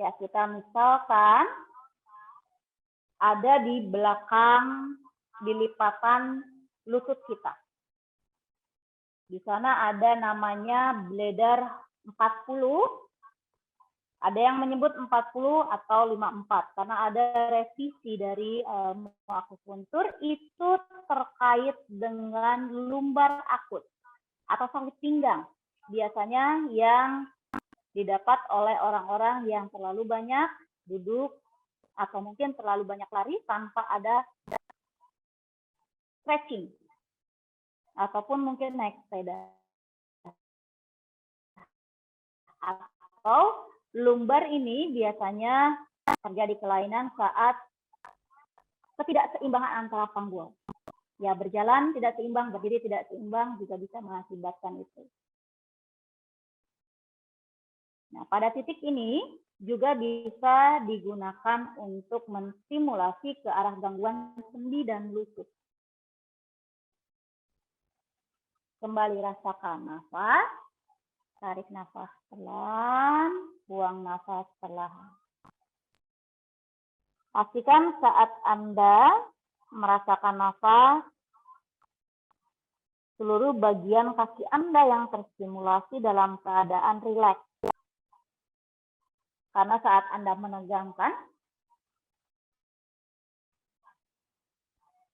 Ya, kita misalkan ada di belakang, di lipatan lutut kita. Di sana ada namanya bladder 40. Ada yang menyebut 40 atau 54 karena ada revisi dari akupuntur itu terkait dengan lumbar akut atau sakit pinggang. Biasanya yang didapat oleh orang-orang yang terlalu banyak duduk atau mungkin terlalu banyak lari tanpa ada stretching ataupun mungkin naik sepeda. Atau lumbar ini biasanya terjadi kelainan saat ketidakseimbangan antara panggul. Ya, berjalan tidak seimbang, berdiri tidak seimbang juga bisa mengakibatkan itu. Nah, pada titik ini juga bisa digunakan untuk menstimulasi ke arah gangguan sendi dan lutut. Kembali rasakan nafas. Tarik nafas pelan, buang nafas perlahan. Pastikan saat Anda merasakan nafas, seluruh bagian kaki Anda yang terstimulasi dalam keadaan rileks. Karena saat Anda menegangkan,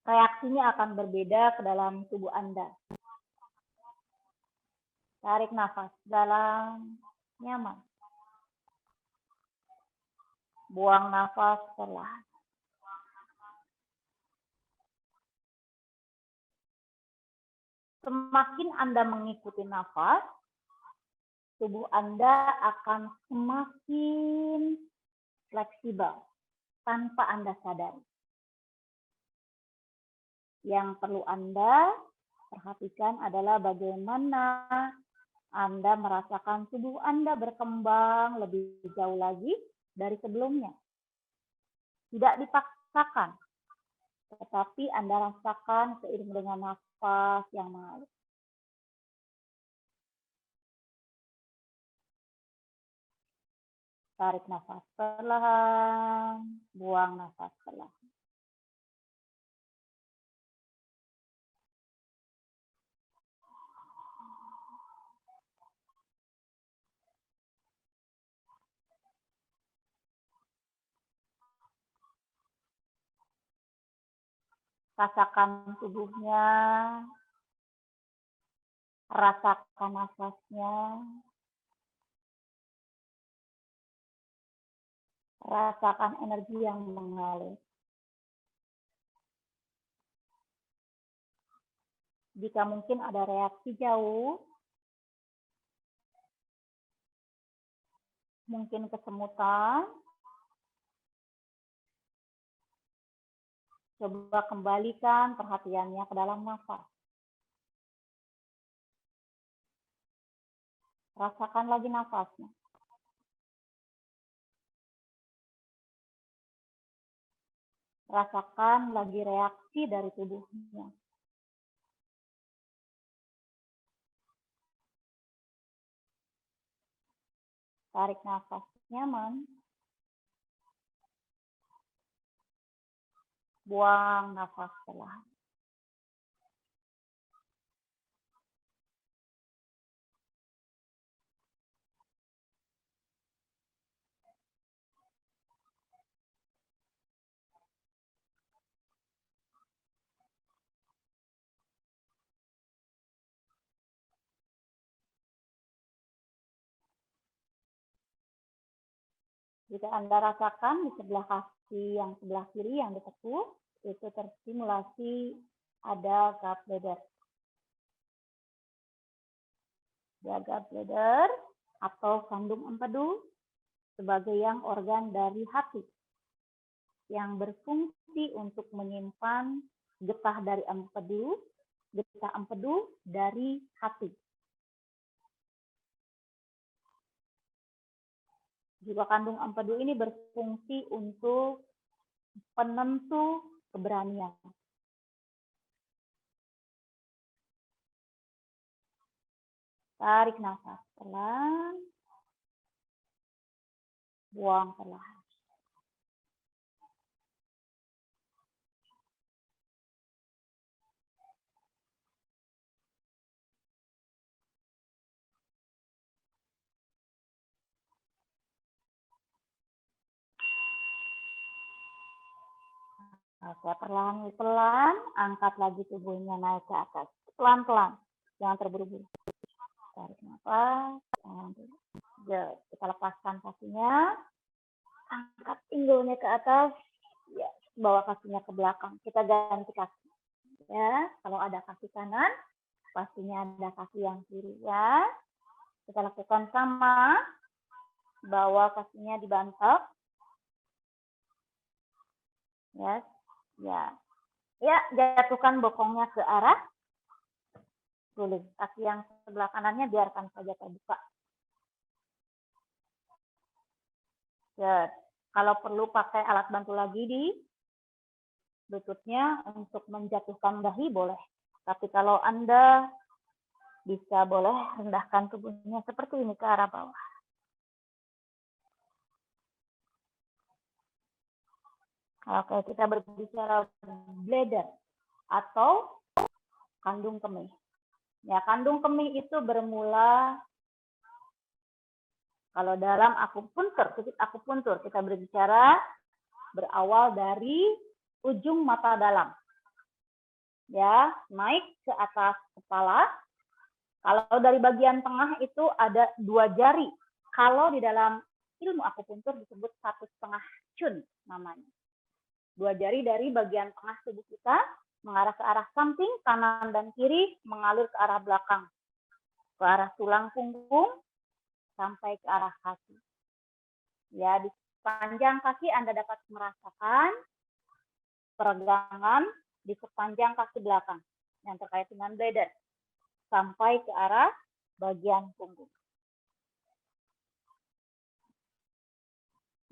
reaksinya akan berbeda ke dalam tubuh Anda. Tarik nafas dalam, nyaman. Buang nafas perlahan. Semakin Anda mengikuti nafas, tubuh Anda akan semakin fleksibel tanpa Anda sadari. Yang perlu Anda perhatikan adalah bagaimana Anda merasakan tubuh Anda berkembang lebih jauh lagi dari sebelumnya. Tidak dipaksakan, tetapi Anda rasakan seiring dengan nafas yang mengalir. Tarik nafas perlahan, buang nafas perlahan. Rasakan tubuhnya, rasakan nafasnya, rasakan energi yang mengalir. Jika mungkin ada reaksi jauh, mungkin kesemutan, coba kembalikan perhatiannya ke dalam nafas. Rasakan lagi nafasnya. Rasakan lagi reaksi dari tubuhnya. Tarik nafas nyaman. Buang nafas perlahan. Jika Anda rasakan di sebelah kaki yang sebelah kiri yang ditekuk, itu terstimulasi ada gallbladder. Ya, gallbladder atau kandung empedu sebagai yang organ dari hati yang berfungsi untuk menyimpan getah dari empedu, getah empedu dari hati. Juga kandung empedu ini berfungsi untuk penentu keberanian. Tarik nafas pelan, buang perlahan. Oke, perlahan-pelan angkat lagi tubuhnya naik ke atas. Pelan-pelan, jangan terburu-buru. Tarik nafas, kita lepaskan kakinya. Angkat pinggulnya ke atas, ya, bawa kakinya ke belakang. Kita ganti kaki. Ya, kalau ada kaki kanan, pastinya ada kaki yang kiri ya. Kita lakukan sama, bawa kakinya dibantak. Ya, ya. Ya, jatuhkan bokongnya ke arah guling. Kaki yang sebelah kanannya biarkan saja terbuka. Ya, kalau perlu pakai alat bantu lagi di lututnya untuk menjatuhkan dahi boleh. Tapi kalau Anda bisa boleh rendahkan tubuhnya seperti ini ke arah bawah. Oke, kita berbicara bladder atau kandung kemih. Ya, kandung kemih itu bermula kalau dalam akupuntur, titik akupuntur kita berbicara berawal dari ujung mata dalam. Ya, naik ke atas kepala. Kalau dari bagian tengah itu ada 2 jari. Kalau di dalam ilmu akupuntur disebut 1,5 cun namanya. 2 jari dari bagian tengah tubuh kita mengarah ke arah samping, kanan dan kiri, mengalir ke arah belakang, ke arah tulang punggung, sampai ke arah kaki. Ya, di sepanjang kaki Anda dapat merasakan peregangan di sepanjang kaki belakang yang terkait dengan bladder sampai ke arah bagian punggung.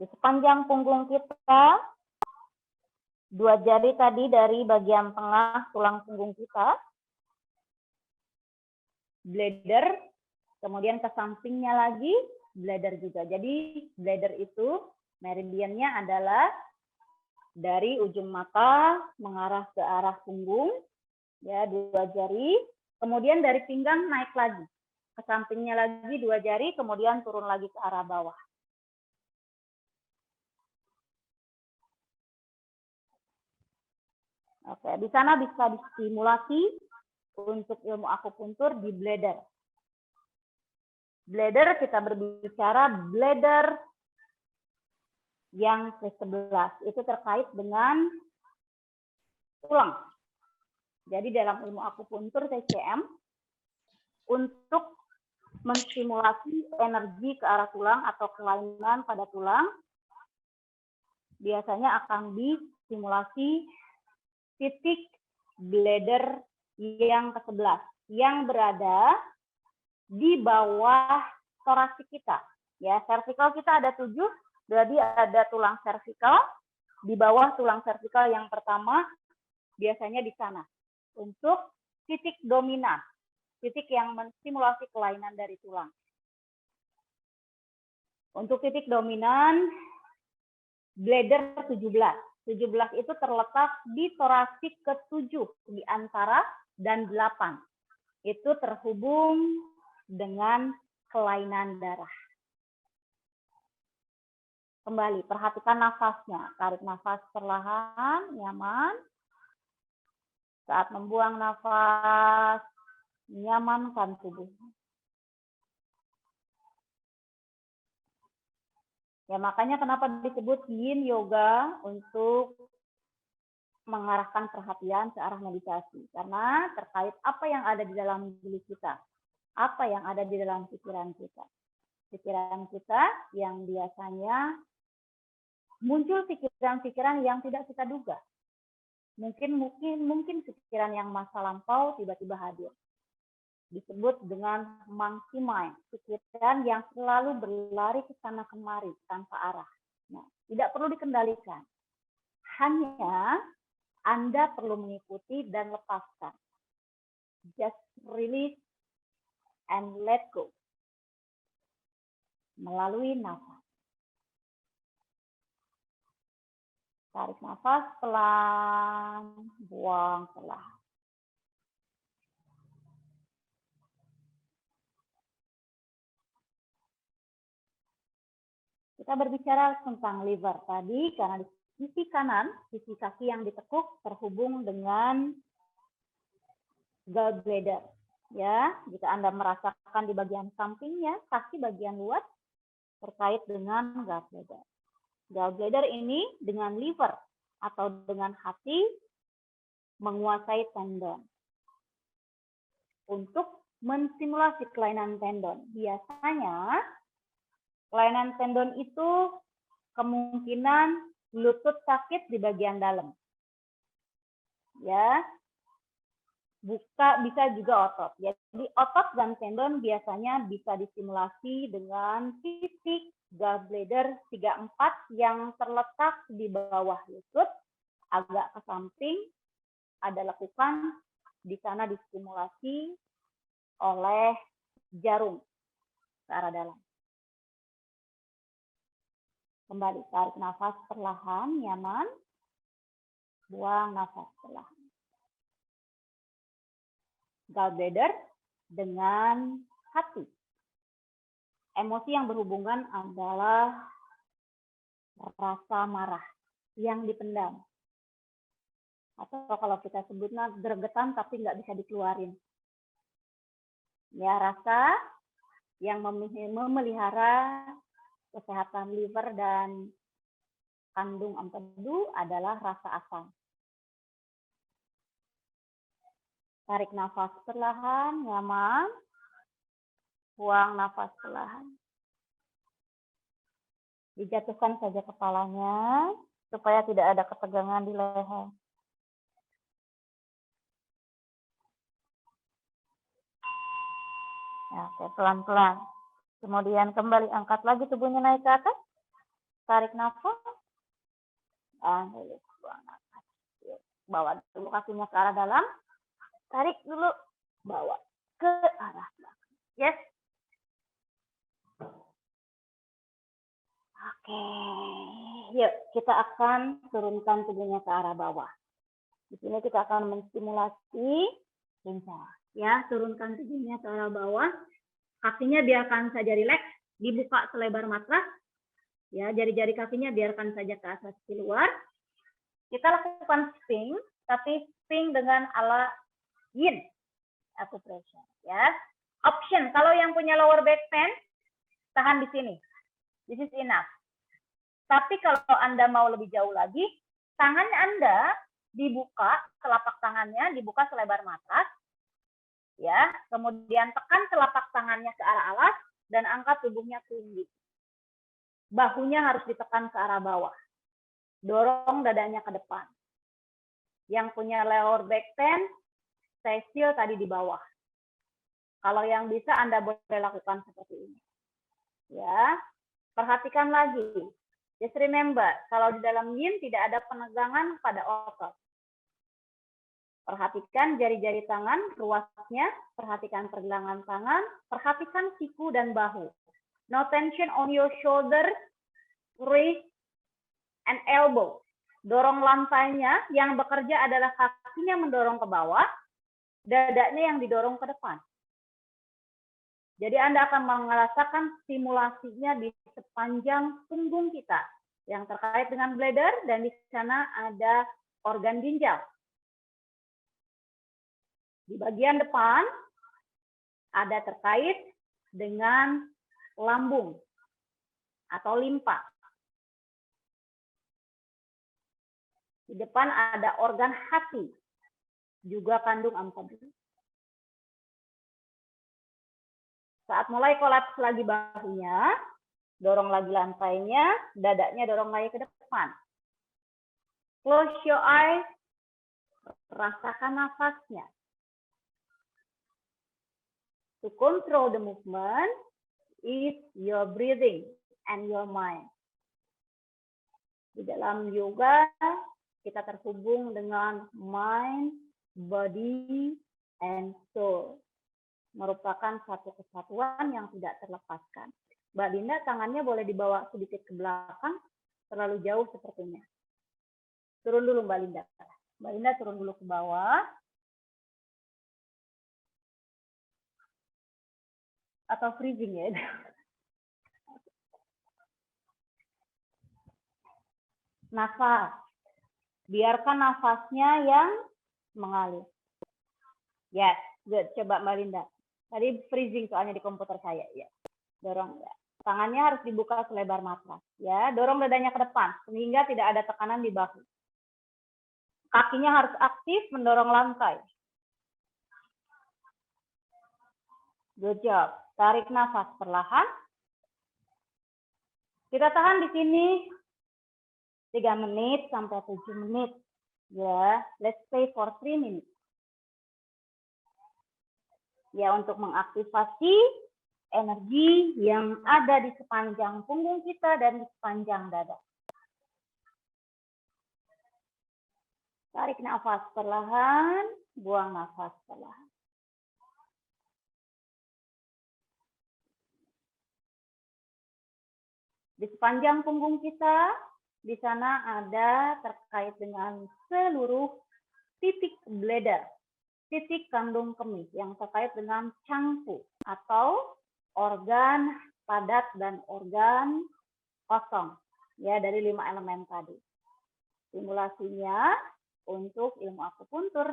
Di sepanjang punggung kita, 2 jari tadi dari bagian tengah tulang punggung kita, bladder, kemudian ke sampingnya lagi bladder juga. Jadi bladder itu meridiannya adalah dari ujung mata mengarah ke arah punggung, ya 2 jari, kemudian dari pinggang naik lagi, ke sampingnya lagi 2 jari, kemudian turun lagi ke arah bawah. Oke, di sana bisa distimulasi untuk ilmu akupuntur di bladder. Bladder kita berbicara bladder yang ke-11 itu terkait dengan tulang. Jadi dalam ilmu akupuntur TCM untuk menstimulasi energi ke arah tulang atau kelainan pada tulang biasanya akan distimulasi titik bladder yang ke-11 yang berada di bawah torasik kita. Ya, cervical kita ada 7, jadi ada tulang cervical. Di bawah tulang cervical yang pertama biasanya di sana untuk titik dominan, titik yang menstimulasi kelainan dari tulang. Untuk titik dominan bladder 17. 17 itu terletak di torasik ke-7 di antara dan 8. Itu terhubung dengan kelainan darah. Kembali, perhatikan nafasnya. Tarik nafas perlahan, nyaman. Saat membuang nafas, nyamankan tubuh. Ya, makanya kenapa disebut yin yoga untuk mengarahkan perhatian ke arah meditasi. Karena terkait apa yang ada di dalam diri kita. Apa yang ada di dalam pikiran kita. Pikiran kita yang biasanya muncul pikiran-pikiran yang tidak kita duga. Mungkin pikiran yang masa lampau tiba-tiba hadir. Disebut dengan monkey mind, pikiran yang selalu berlari ke sana kemari tanpa arah. Nah, tidak perlu dikendalikan. Hanya Anda perlu mengikuti dan lepaskan. Just release and let go. Melalui nafas. Tarik nafas pelan, buang pelan. Kita berbicara tentang liver tadi karena di sisi kanan, sisi kaki yang ditekuk terhubung dengan gallbladder. Ya, jika Anda merasakan di bagian sampingnya, kaki bagian luar terkait dengan gallbladder. Gallbladder ini dengan liver atau dengan hati menguasai tendon. Untuk menstimulasi kelainan tendon, biasanya kelainan tendon itu kemungkinan lutut sakit di bagian dalam. Ya. Bisa juga otot. Jadi otot dan tendon biasanya bisa distimulasi dengan titik gallbladder 34 yang terletak di bawah lutut, agak ke samping, ada lekukan, di sana distimulasi oleh jarum ke arah dalam. Kembali, tarik nafas perlahan, nyaman, buang nafas perlahan. Gallbladder dengan hati. Emosi yang berhubungan adalah rasa marah yang dipendam. Atau kalau kita sebutnya gregetan tapi nggak bisa dikeluarin. Ya, rasa yang memelihara kesehatan liver dan kandung empedu adalah rasa asam. Tarik nafas perlahan, nyaman. Buang nafas perlahan. Dijatuhkan saja kepalanya supaya tidak ada ketegangan di leher. Ya, oke, pelan-pelan. Kemudian kembali angkat lagi tubuhnya naik ke atas. Tarik nafas. Buang nafas. Bawa dulu kakinya ke arah dalam. Tarik dulu, bawa ke arah belakang. Yes. Oke, yuk kita akan turunkan tubuhnya ke arah bawah. Di sini kita akan menstimulasi lincah. Ya, turunkan tubuhnya ke arah bawah. Kakinya biarkan saja rileks, dibuka selebar matras. Ya, jari-jari kakinya biarkan saja ke atas keluar. Kita lakukan spin, tapi spin dengan ala yin acupressure. Ya, option kalau yang punya lower back pain tahan di sini. This is enough. Tapi kalau Anda mau lebih jauh lagi, tangannya Anda dibuka, telapak tangannya dibuka selebar matras. Ya, kemudian tekan telapak tangannya ke arah alas dan angkat tubuhnya tinggi. Bahunya harus ditekan ke arah bawah. Dorong dadanya ke depan. Yang punya lower back pain, stay still tadi di bawah. Kalau yang bisa Anda boleh lakukan seperti ini. Ya, perhatikan lagi. Just remember, kalau di dalam yin tidak ada penegangan pada otot. Perhatikan jari-jari tangan, ruasnya, perhatikan pergelangan tangan, perhatikan siku dan bahu. No tension on your shoulder, wrist, and elbow. Dorong lantainya, yang bekerja adalah kakinya mendorong ke bawah, dadanya yang didorong ke depan. Jadi Anda akan merasakan stimulasinya di sepanjang punggung kita yang terkait dengan bladder dan di sana ada organ ginjal. Di bagian depan ada terkait dengan lambung atau limpa. Di depan ada organ hati, juga kandung empedu. Saat mulai kolaps lagi bahunya, dorong lagi lantainya, dadanya dorong lagi ke depan. Close your eyes, rasakan nafasnya. To control the movement is your breathing and your mind. Di dalam yoga, kita terhubung dengan mind, body, and soul. Merupakan satu kesatuan yang tidak terlepaskan. Mbak Linda, tangannya boleh dibawa sedikit ke belakang, terlalu jauh sepertinya. Turun dulu Mbak Linda. Mbak Linda turun dulu ke bawah. Atau freezing ya. Nafas. Biarkan nafasnya yang mengalir. Yes, good. Coba Mbak Linda. Tadi freezing soalnya di komputer saya. Ya. Dorong. Ya. Tangannya harus dibuka selebar matras. Ya, dorong dadanya ke depan sehingga tidak ada tekanan di bahu. Kakinya harus aktif mendorong lantai. Good job. Tarik nafas perlahan. Kita tahan di sini 3 menit sampai 7 menit. Ya, let's stay for 3 minutes. Ya, untuk mengaktifasi energi yang ada di sepanjang punggung kita dan di sepanjang dada. Tarik nafas perlahan, buang nafas perlahan. Di sepanjang punggung kita, di sana ada terkait dengan seluruh titik bladder, titik kandung kemih yang terkait dengan cangkul atau organ padat dan organ kosong, ya, dari 5 elemen tadi. Simulasinya untuk ilmu akupuntur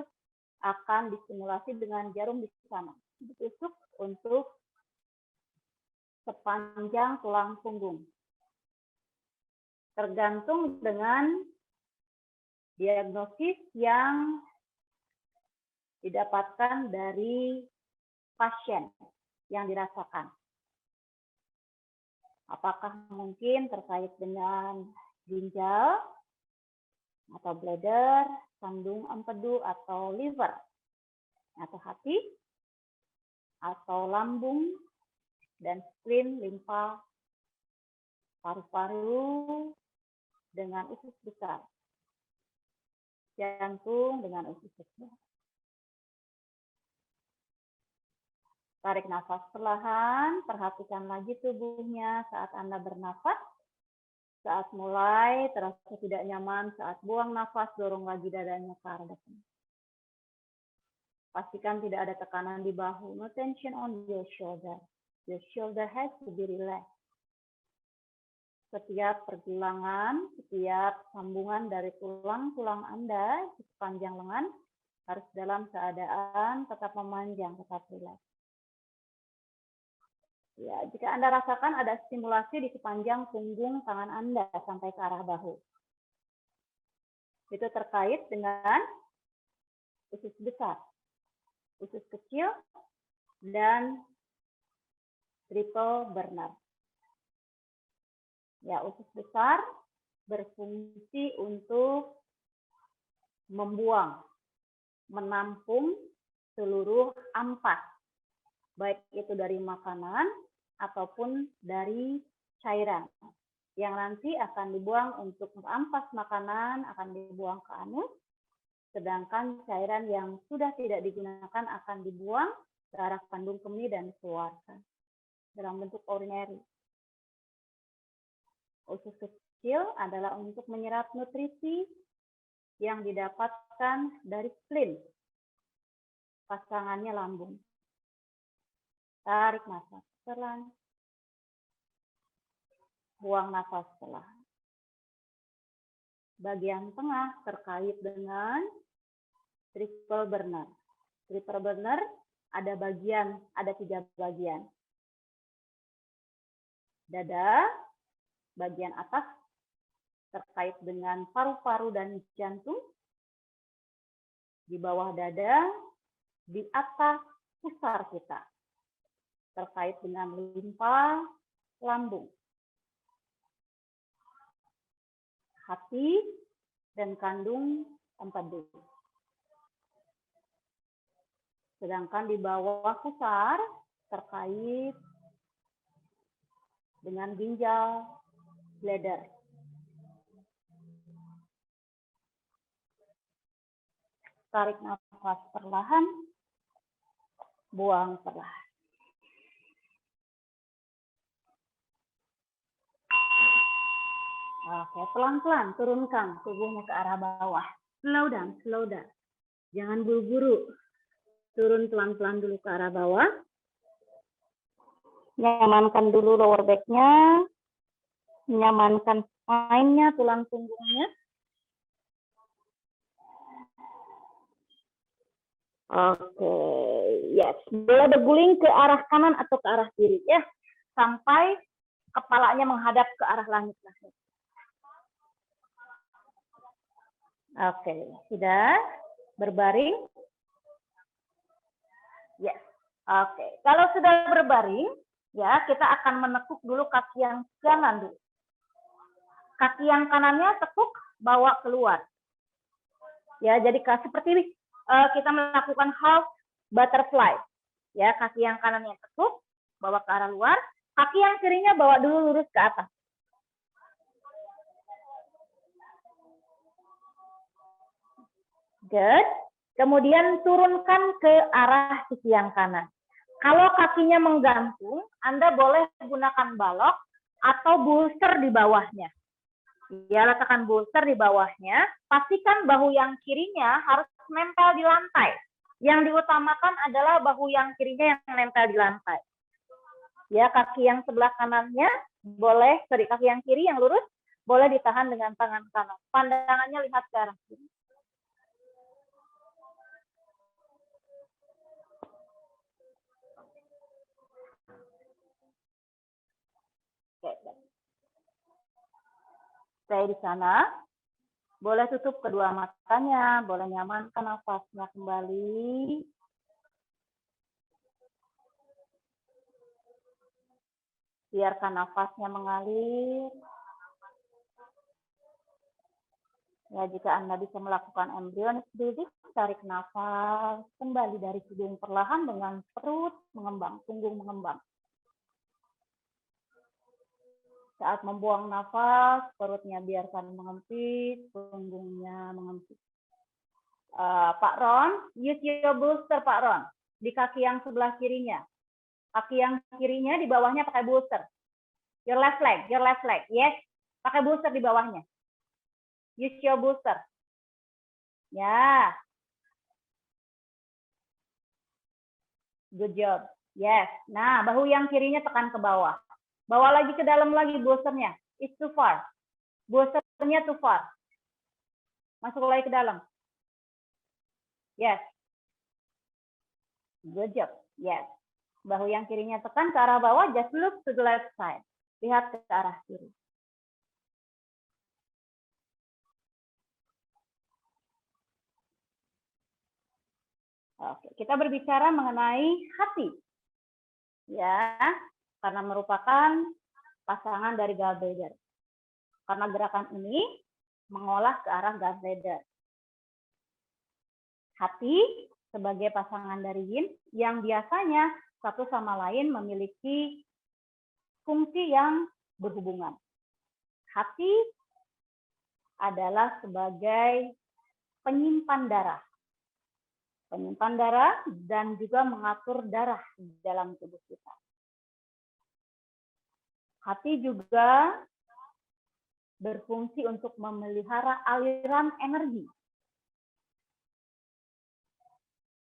akan distimulasi dengan jarum di sana, ditusuk untuk sepanjang tulang punggung. Tergantung dengan diagnosis yang didapatkan dari pasien yang dirasakan. Apakah mungkin terkait dengan ginjal, atau bladder, kandung empedu atau liver, atau hati, atau lambung, dan spleen, limfa, paru-paru dengan usus besar, jantung dengan usus besar. Tarik nafas perlahan, perhatikan lagi tubuhnya saat Anda bernafas. Saat mulai terasa tidak nyaman, saat buang nafas, dorong lagi dadanya ke arah depan. Pastikan tidak ada tekanan di bahu. No tension on your shoulder. Your shoulder has to be relaxed. Setiap pergelangan, setiap sambungan dari tulang-tulang Anda di sepanjang lengan harus dalam keadaan tetap memanjang, tetap rileks. Ya, jika Anda rasakan ada stimulasi di sepanjang punggung tangan Anda sampai ke arah bahu. Itu terkait dengan usus besar, usus kecil, dan triple burner. Ya, usus besar berfungsi untuk membuang, menampung seluruh ampas, baik itu dari makanan ataupun dari cairan yang nanti akan dibuang untuk ampas makanan akan dibuang ke anus, sedangkan cairan yang sudah tidak digunakan akan dibuang ke arah kandung kemih dan dikeluarkan dalam bentuk urinary. Usus kecil adalah untuk menyerap nutrisi yang didapatkan dari spleen, pasangannya lambung. Tarik nafas perlahan, buang nafas perlahan. Bagian tengah terkait dengan triple burner. Triple burner ada 3 bagian. Dada, bagian atas terkait dengan paru-paru dan jantung. Di bawah dada, di atas pusar kita terkait dengan limfa, lambung, hati, dan kandung empedu. Sedangkan di bawah pusar terkait dengan ginjal, bladder. Tarik nafas perlahan, buang perlahan. Oke, pelan-pelan turunkan tubuhnya ke arah bawah. Slow down, slow down. Jangan buru-buru. Turun pelan-pelan dulu ke arah bawah. Nyamankan dulu lower back-nya. Nyamankan spine-nya, tulang punggungnya. Oke, yes. Boleh berguling ke arah kanan atau ke arah kiri ya. Sampai kepalanya menghadap ke arah langit. Oke, sudah berbaring? Yes. Oke, kalau sudah berbaring, ya kita akan menekuk dulu kaki yang kanan dulu. Kaki yang kanannya tekuk, bawa keluar. Ya, jadi seperti kita melakukan half butterfly. Ya, kaki yang kanannya tekuk, bawa ke arah luar. Kaki yang kirinya bawa dulu lurus ke atas. Good. Kemudian turunkan ke arah sisi yang kanan. Kalau kakinya menggantung, Anda boleh gunakan balok atau bolster di bawahnya. Ya, letakkan bolster di bawahnya. Pastikan bahu yang kirinya harus nempel di lantai. Yang diutamakan adalah bahu yang kirinya yang nempel di lantai. Ya, kaki yang sebelah kanannya boleh, kaki yang kiri yang lurus boleh ditahan dengan tangan kanan. Pandangannya lihat ke arah kiri. Stay di sana. Boleh tutup kedua matanya, boleh nyamankan nafasnya kembali. Biarkan nafasnya mengalir. Ya, jika Anda bisa melakukan embryonic breathing, tarik nafas kembali dari hidung perlahan dengan perut mengembang, punggung mengembang. Saat membuang nafas, perutnya biarkan mengempit, punggungnya mengempit. Pak Ron, use your booster, Pak Ron. Di kaki yang sebelah kirinya. Kaki yang kirinya di bawahnya pakai booster. Your left leg. Yes, pakai booster di bawahnya. Use your booster. Ya. Good job. Yes. Nah, bahu yang kirinya tekan ke bawah. Bawa lagi ke dalam lagi boosternya. It's too far. Boosternya too far. Masuk lagi ke dalam. Yes. Good job. Yes. Bahu yang kirinya tekan ke arah bawah. Just look to the left side. Lihat ke arah kiri. Oke, kita berbicara mengenai hati. Ya, karena merupakan pasangan dari gallbladder. Karena gerakan ini mengolah ke arah gallbladder. Hati sebagai pasangan dari yin yang biasanya satu sama lain memiliki fungsi yang berhubungan. Hati adalah sebagai penyimpan darah. Penyimpan darah dan juga mengatur darah di dalam tubuh kita. Hati juga berfungsi untuk memelihara aliran energi.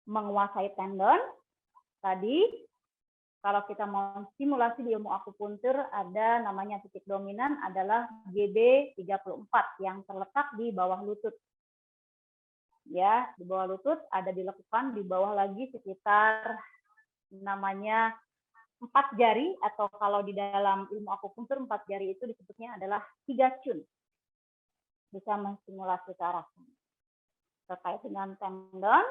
Menguasai tendon, tadi kalau kita mau simulasi di ilmu akupuntur ada namanya titik dominan adalah GB34 yang terletak di bawah lutut. Ya, di bawah lutut ada dilekukan, di bawah lagi sekitar namanya 4 jari, atau kalau di dalam ilmu akupuntur 4 jari itu disebutnya adalah 3 cun. Bisa menstimulasi ke arah terkait dengan tendon,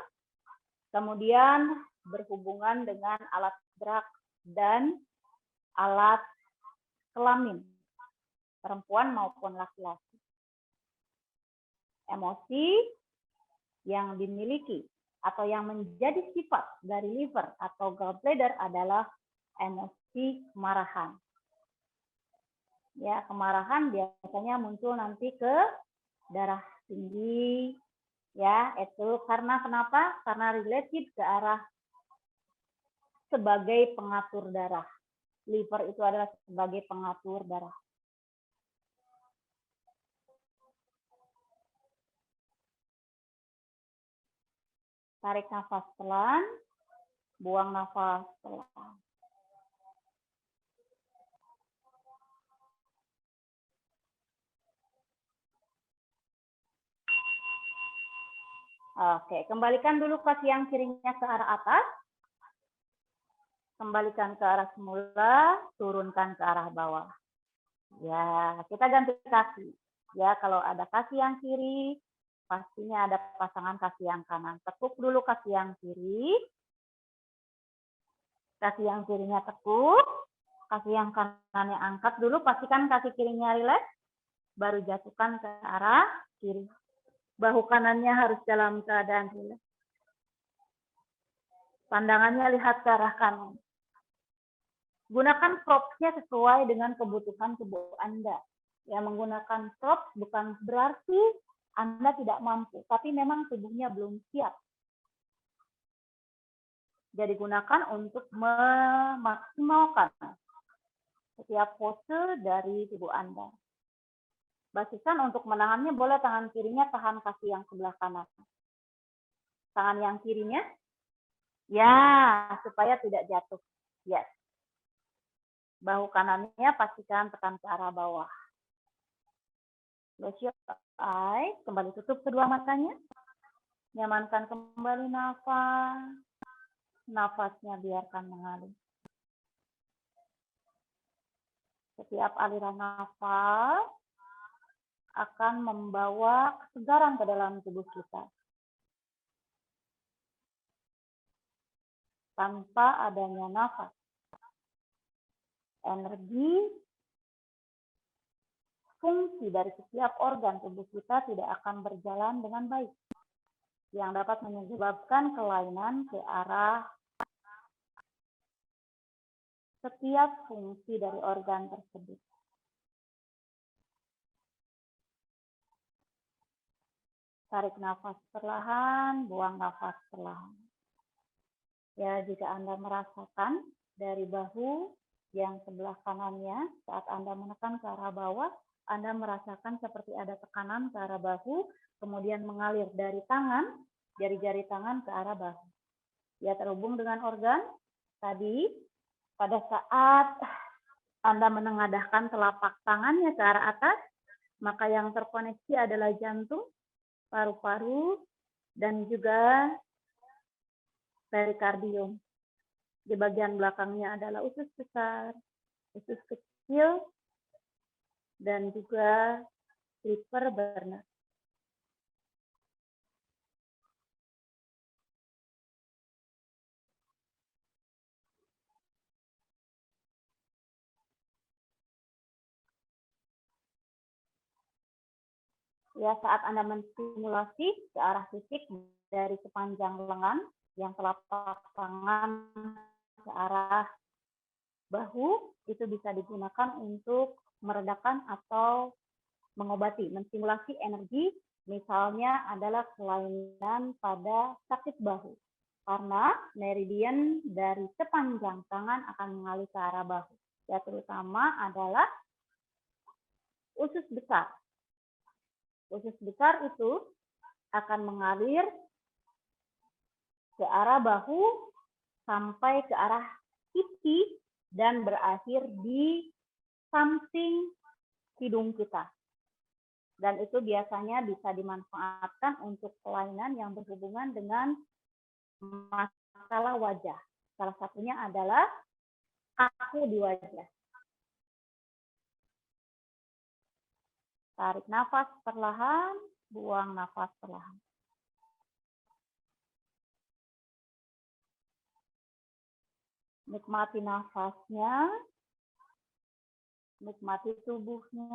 kemudian berhubungan dengan alat gerak dan alat kelamin, perempuan maupun laki-laki. Emosi yang dimiliki atau yang menjadi sifat dari liver atau gallbladder adalah emosi kemarahan. Ya, kemarahan biasanya muncul nanti ke darah tinggi. Ya, itu karena kenapa? Karena related ke arah sebagai pengatur darah. Liver itu adalah sebagai pengatur darah. Tarik nafas pelan, buang nafas pelan. Oke, kembalikan dulu kaki yang kirinya ke arah atas. Kembalikan ke arah semula, turunkan ke arah bawah. Ya, kita ganti kaki. Ya, kalau ada kaki yang kiri, pastinya ada pasangan kaki yang kanan. Tekuk dulu kaki yang kiri. Kaki yang kirinya tekuk. Kaki yang kanannya angkat dulu. Pastikan kaki kirinya rileks. Baru jatuhkan ke arah kiri. Bahu kanannya harus dalam keadaan rileks. Pandangannya lihat ke arah kanan. Gunakan props-nya sesuai dengan kebutuhan tubuh Anda. Ya, menggunakan props bukan berarti Anda tidak mampu, tapi memang tubuhnya belum siap. Jadi gunakan untuk memaksimalkan setiap pose dari tubuh Anda. Basisan untuk menahannya, boleh tangan kirinya tahan kaki yang sebelah kanan. Tangan yang kirinya, ya, supaya tidak jatuh. Yes. Bahu kanannya pastikan tekan ke arah bawah. Close your eye, kembali tutup kedua matanya. Nyamankan kembali nafas. Nafasnya biarkan mengalir. Setiap aliran nafas akan membawa kesegaran ke dalam tubuh kita. Tanpa adanya nafas, energi, fungsi dari setiap organ tubuh kita tidak akan berjalan dengan baik, yang dapat menyebabkan kelainan ke arah setiap fungsi dari organ tersebut. Tarik nafas perlahan, buang nafas perlahan. Ya, jika Anda merasakan dari bahu yang sebelah kanannya, saat Anda menekan ke arah bawah, Anda merasakan seperti ada tekanan ke arah bahu, kemudian mengalir dari tangan, jari-jari tangan ke arah bahu. Ya, terhubung dengan organ. Tadi, pada saat Anda menengadahkan telapak tangannya ke arah atas, maka yang terkoneksi adalah jantung, paru-paru, dan juga perikardium. Di bagian belakangnya adalah usus besar, usus kecil, dan juga sleeper burner. Ya, saat Anda menstimulasi ke arah titik dari sepanjang lengan, yang telapak tangan ke arah bahu, itu bisa digunakan untuk meredakan atau mengobati, menstimulasi energi, misalnya adalah kelainan pada sakit bahu. Karena meridian dari sepanjang tangan akan mengalir ke arah bahu. Ya, terutama adalah usus besar. Usus besar itu akan mengalir ke arah bahu sampai ke arah pipi dan berakhir di samping hidung kita. Dan itu biasanya bisa dimanfaatkan untuk kelainan yang berhubungan dengan masalah wajah. Salah satunya adalah kaku di wajah. Tarik nafas perlahan, buang nafas perlahan. Nikmati nafasnya, nikmati tubuhnya.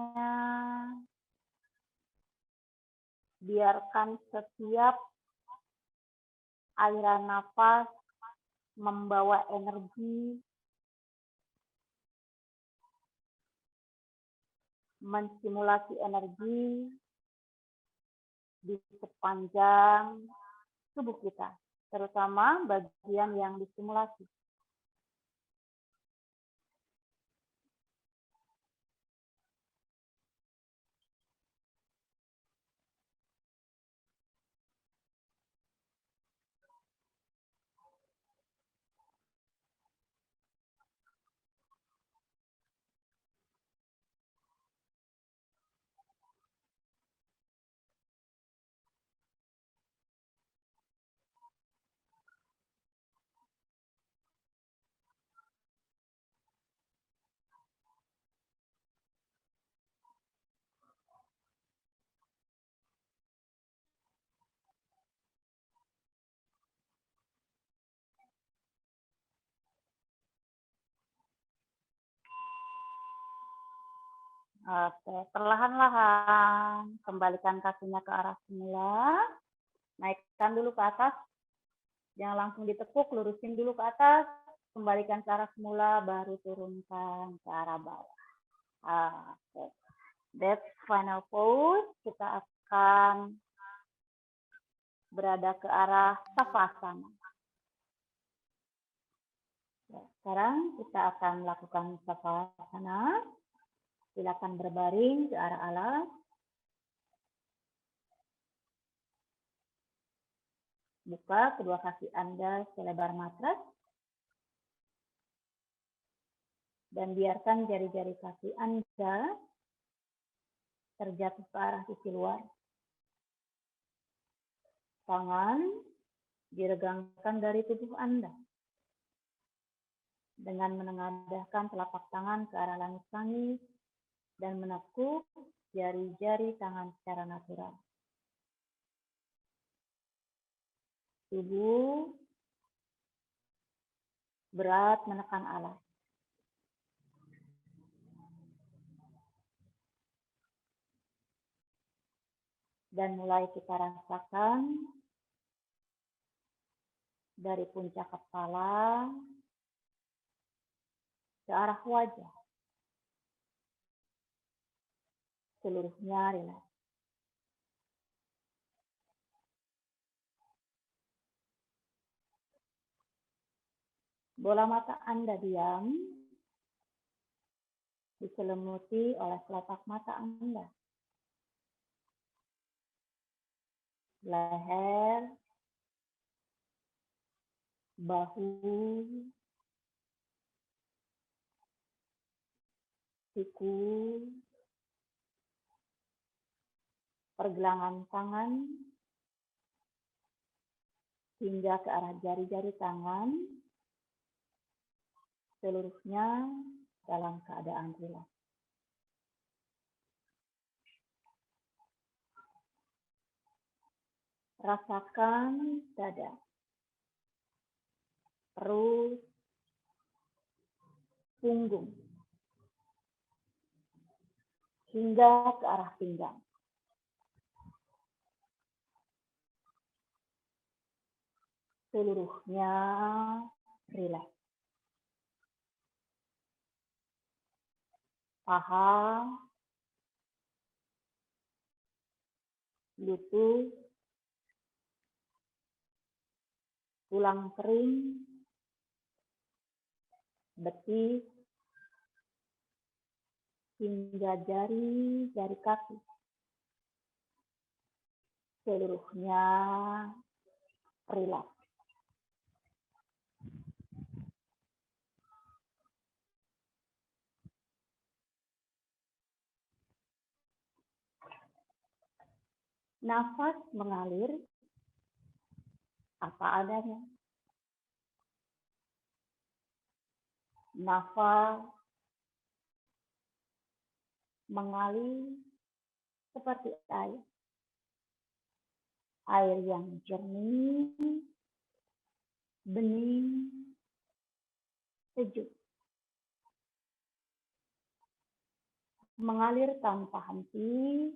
Biarkan setiap aliran nafas membawa energi, menstimulasi energi di sepanjang tubuh kita, terutama bagian yang distimulasi. Oke, perlahan-lahan kembalikan kakinya ke arah semula. Naikkan dulu ke atas. Jangan langsung ditekuk, lurusin dulu ke atas. Kembalikan ke arah semula, baru turunkan ke arah bawah. Oke. That's final pose. Kita akan berada ke arah Savasana. Ya, sekarang kita akan melakukan Savasana. Silakan berbaring ke arah alas. Buka kedua kaki Anda selebar matras. Dan biarkan jari-jari kaki Anda terjatuh ke arah sisi luar. Tangan diregangkan dari tubuh Anda. Dengan menengadahkan telapak tangan ke arah langit-langit dan menekuk jari-jari tangan secara natural. Tubuh berat menekan alas. Dan mulai kita rasakan dari puncak kepala ke arah wajah. Seluruhnya rileks. Bola mata Anda diam, diselimuti oleh kelopak mata Anda. Leher, bahu, siku, pergelangan tangan, hingga ke arah jari-jari tangan, seluruhnya dalam keadaan rileks. Rasakan dada, perut, punggung, hingga ke arah pinggang. Seluruhnya rileks. Paha, lutut, tulang kering, betis, hingga jari-jari kaki. Seluruhnya rileks. Nafas mengalir apa adanya. Nafas mengalir seperti air. Air yang jernih, bening, sejuk. Mengalir tanpa henti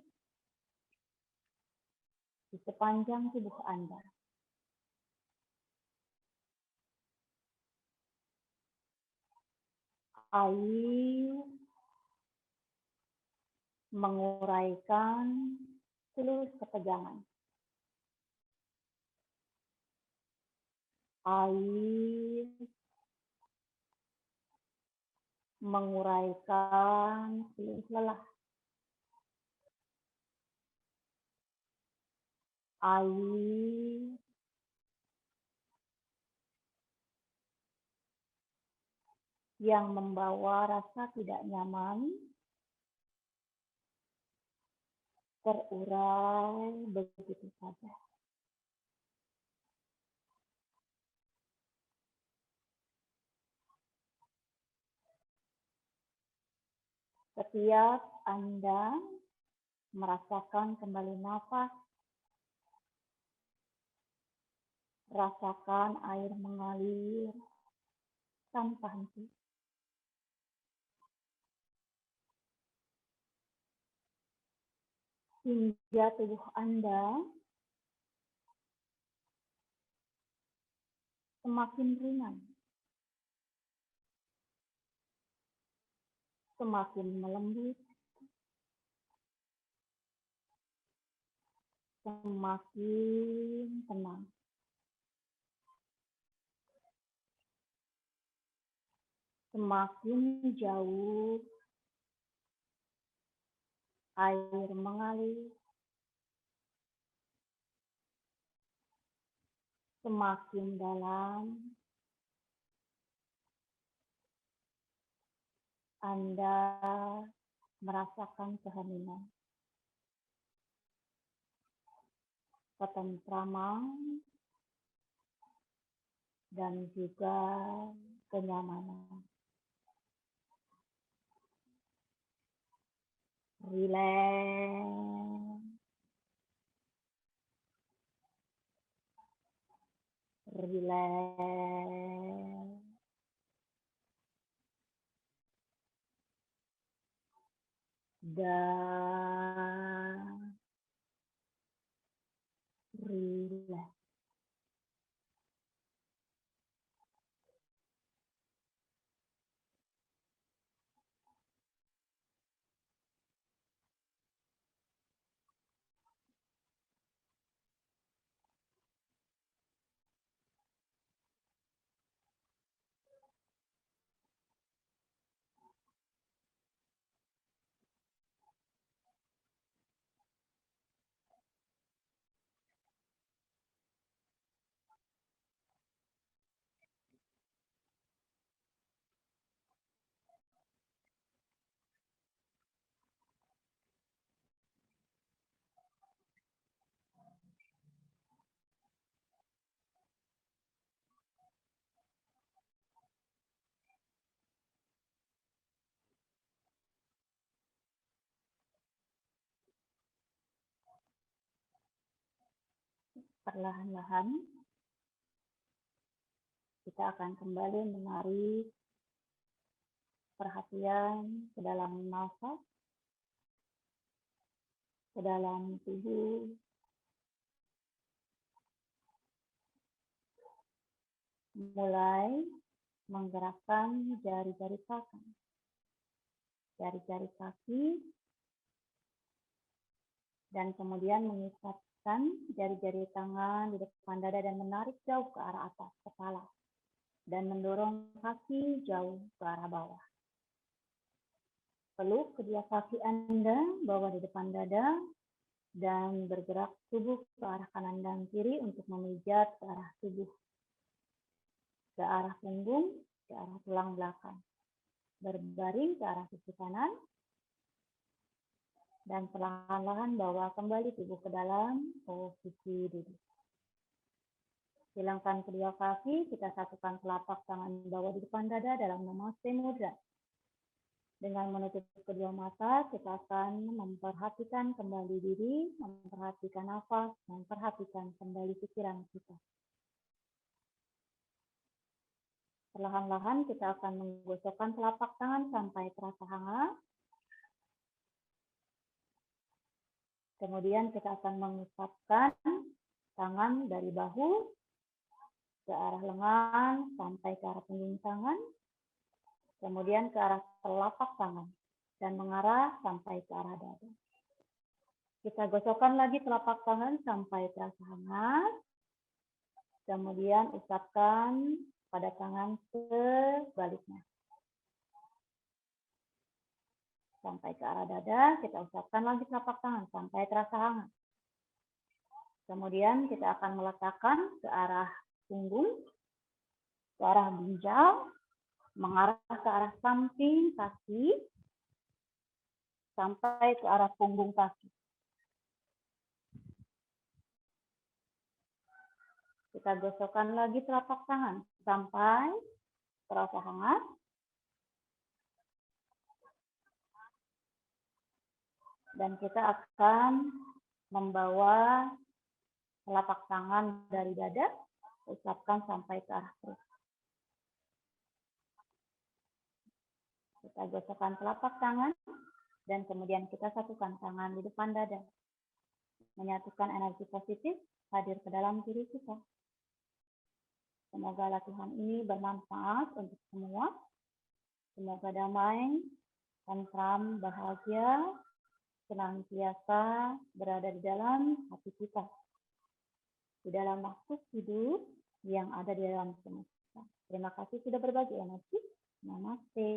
di sepanjang tubuh Anda. Air menguraikan seluruh ketegangan. Air menguraikan seluruh lelah. Air yang membawa rasa tidak nyaman terurai begitu saja. Setiap Anda merasakan kembali nafas, rasakan air mengalir tanpa henti. hingga tubuh Anda semakin ringan, semakin melembut, semakin tenang. Semakin jauh air mengalir, semakin dalam Anda merasakan keheningan, ketentraman, dan juga kenyamanan. Rileks, rileks, dan rileks. Perlahan-lahan kita akan kembali menarik perhatian ke dalam nafas, ke dalam tubuh, mulai menggerakkan jari-jari kaki, jari-jari kaki, dan kemudian mengikatkan jari-jari tangan di depan dada dan menarik jauh ke arah atas kepala dan mendorong kaki jauh ke arah bawah. Peluk kedua kaki Anda, bawa di depan dada, dan bergerak tubuh ke arah kanan dan kiri untuk memijat ke arah tubuh, ke arah punggung, ke arah tulang belakang. Berbaring ke arah sisi kanan, dan perlahan-lahan bawa kembali tubuh ke dalam posisi duduk. Hilangkan kedua kaki, kita satukan telapak tangan bawah di depan dada dalam Namaste Mudra. Dengan menutup kedua mata, kita akan memperhatikan kembali diri, memperhatikan nafas, memperhatikan kembali pikiran kita. Perlahan-lahan kita akan menggosokkan telapak tangan sampai terasa hangat. Kemudian kita akan mengusapkan tangan dari bahu ke arah lengan sampai ke arah punggung tangan. Kemudian ke arah telapak tangan dan mengarah sampai ke arah dada. Kita gosokkan lagi telapak tangan sampai terasa hangat. Kemudian usapkan pada tangan sebaliknya. Sampai ke arah dada, kita usapkan lagi telapak tangan sampai terasa hangat. Kemudian kita akan meletakkan ke arah punggung, ke arah ginjal, mengarah ke arah samping kaki, sampai ke arah punggung kaki. Kita gosokkan lagi telapak tangan sampai terasa hangat. Dan kita akan membawa telapak tangan dari dada, usapkan sampai ke arah perut. Kita gosokkan telapak tangan, dan kemudian kita satukan tangan di depan dada. menyatukan energi positif hadir ke dalam diri kita. Semoga latihan ini bermanfaat untuk semua. Semoga damai, tentram, bahagia, senantiasa berada di dalam hati kita. Di dalam waktu hidup yang ada di dalam semesta. Terima kasih sudah berbagi energi. Namaste.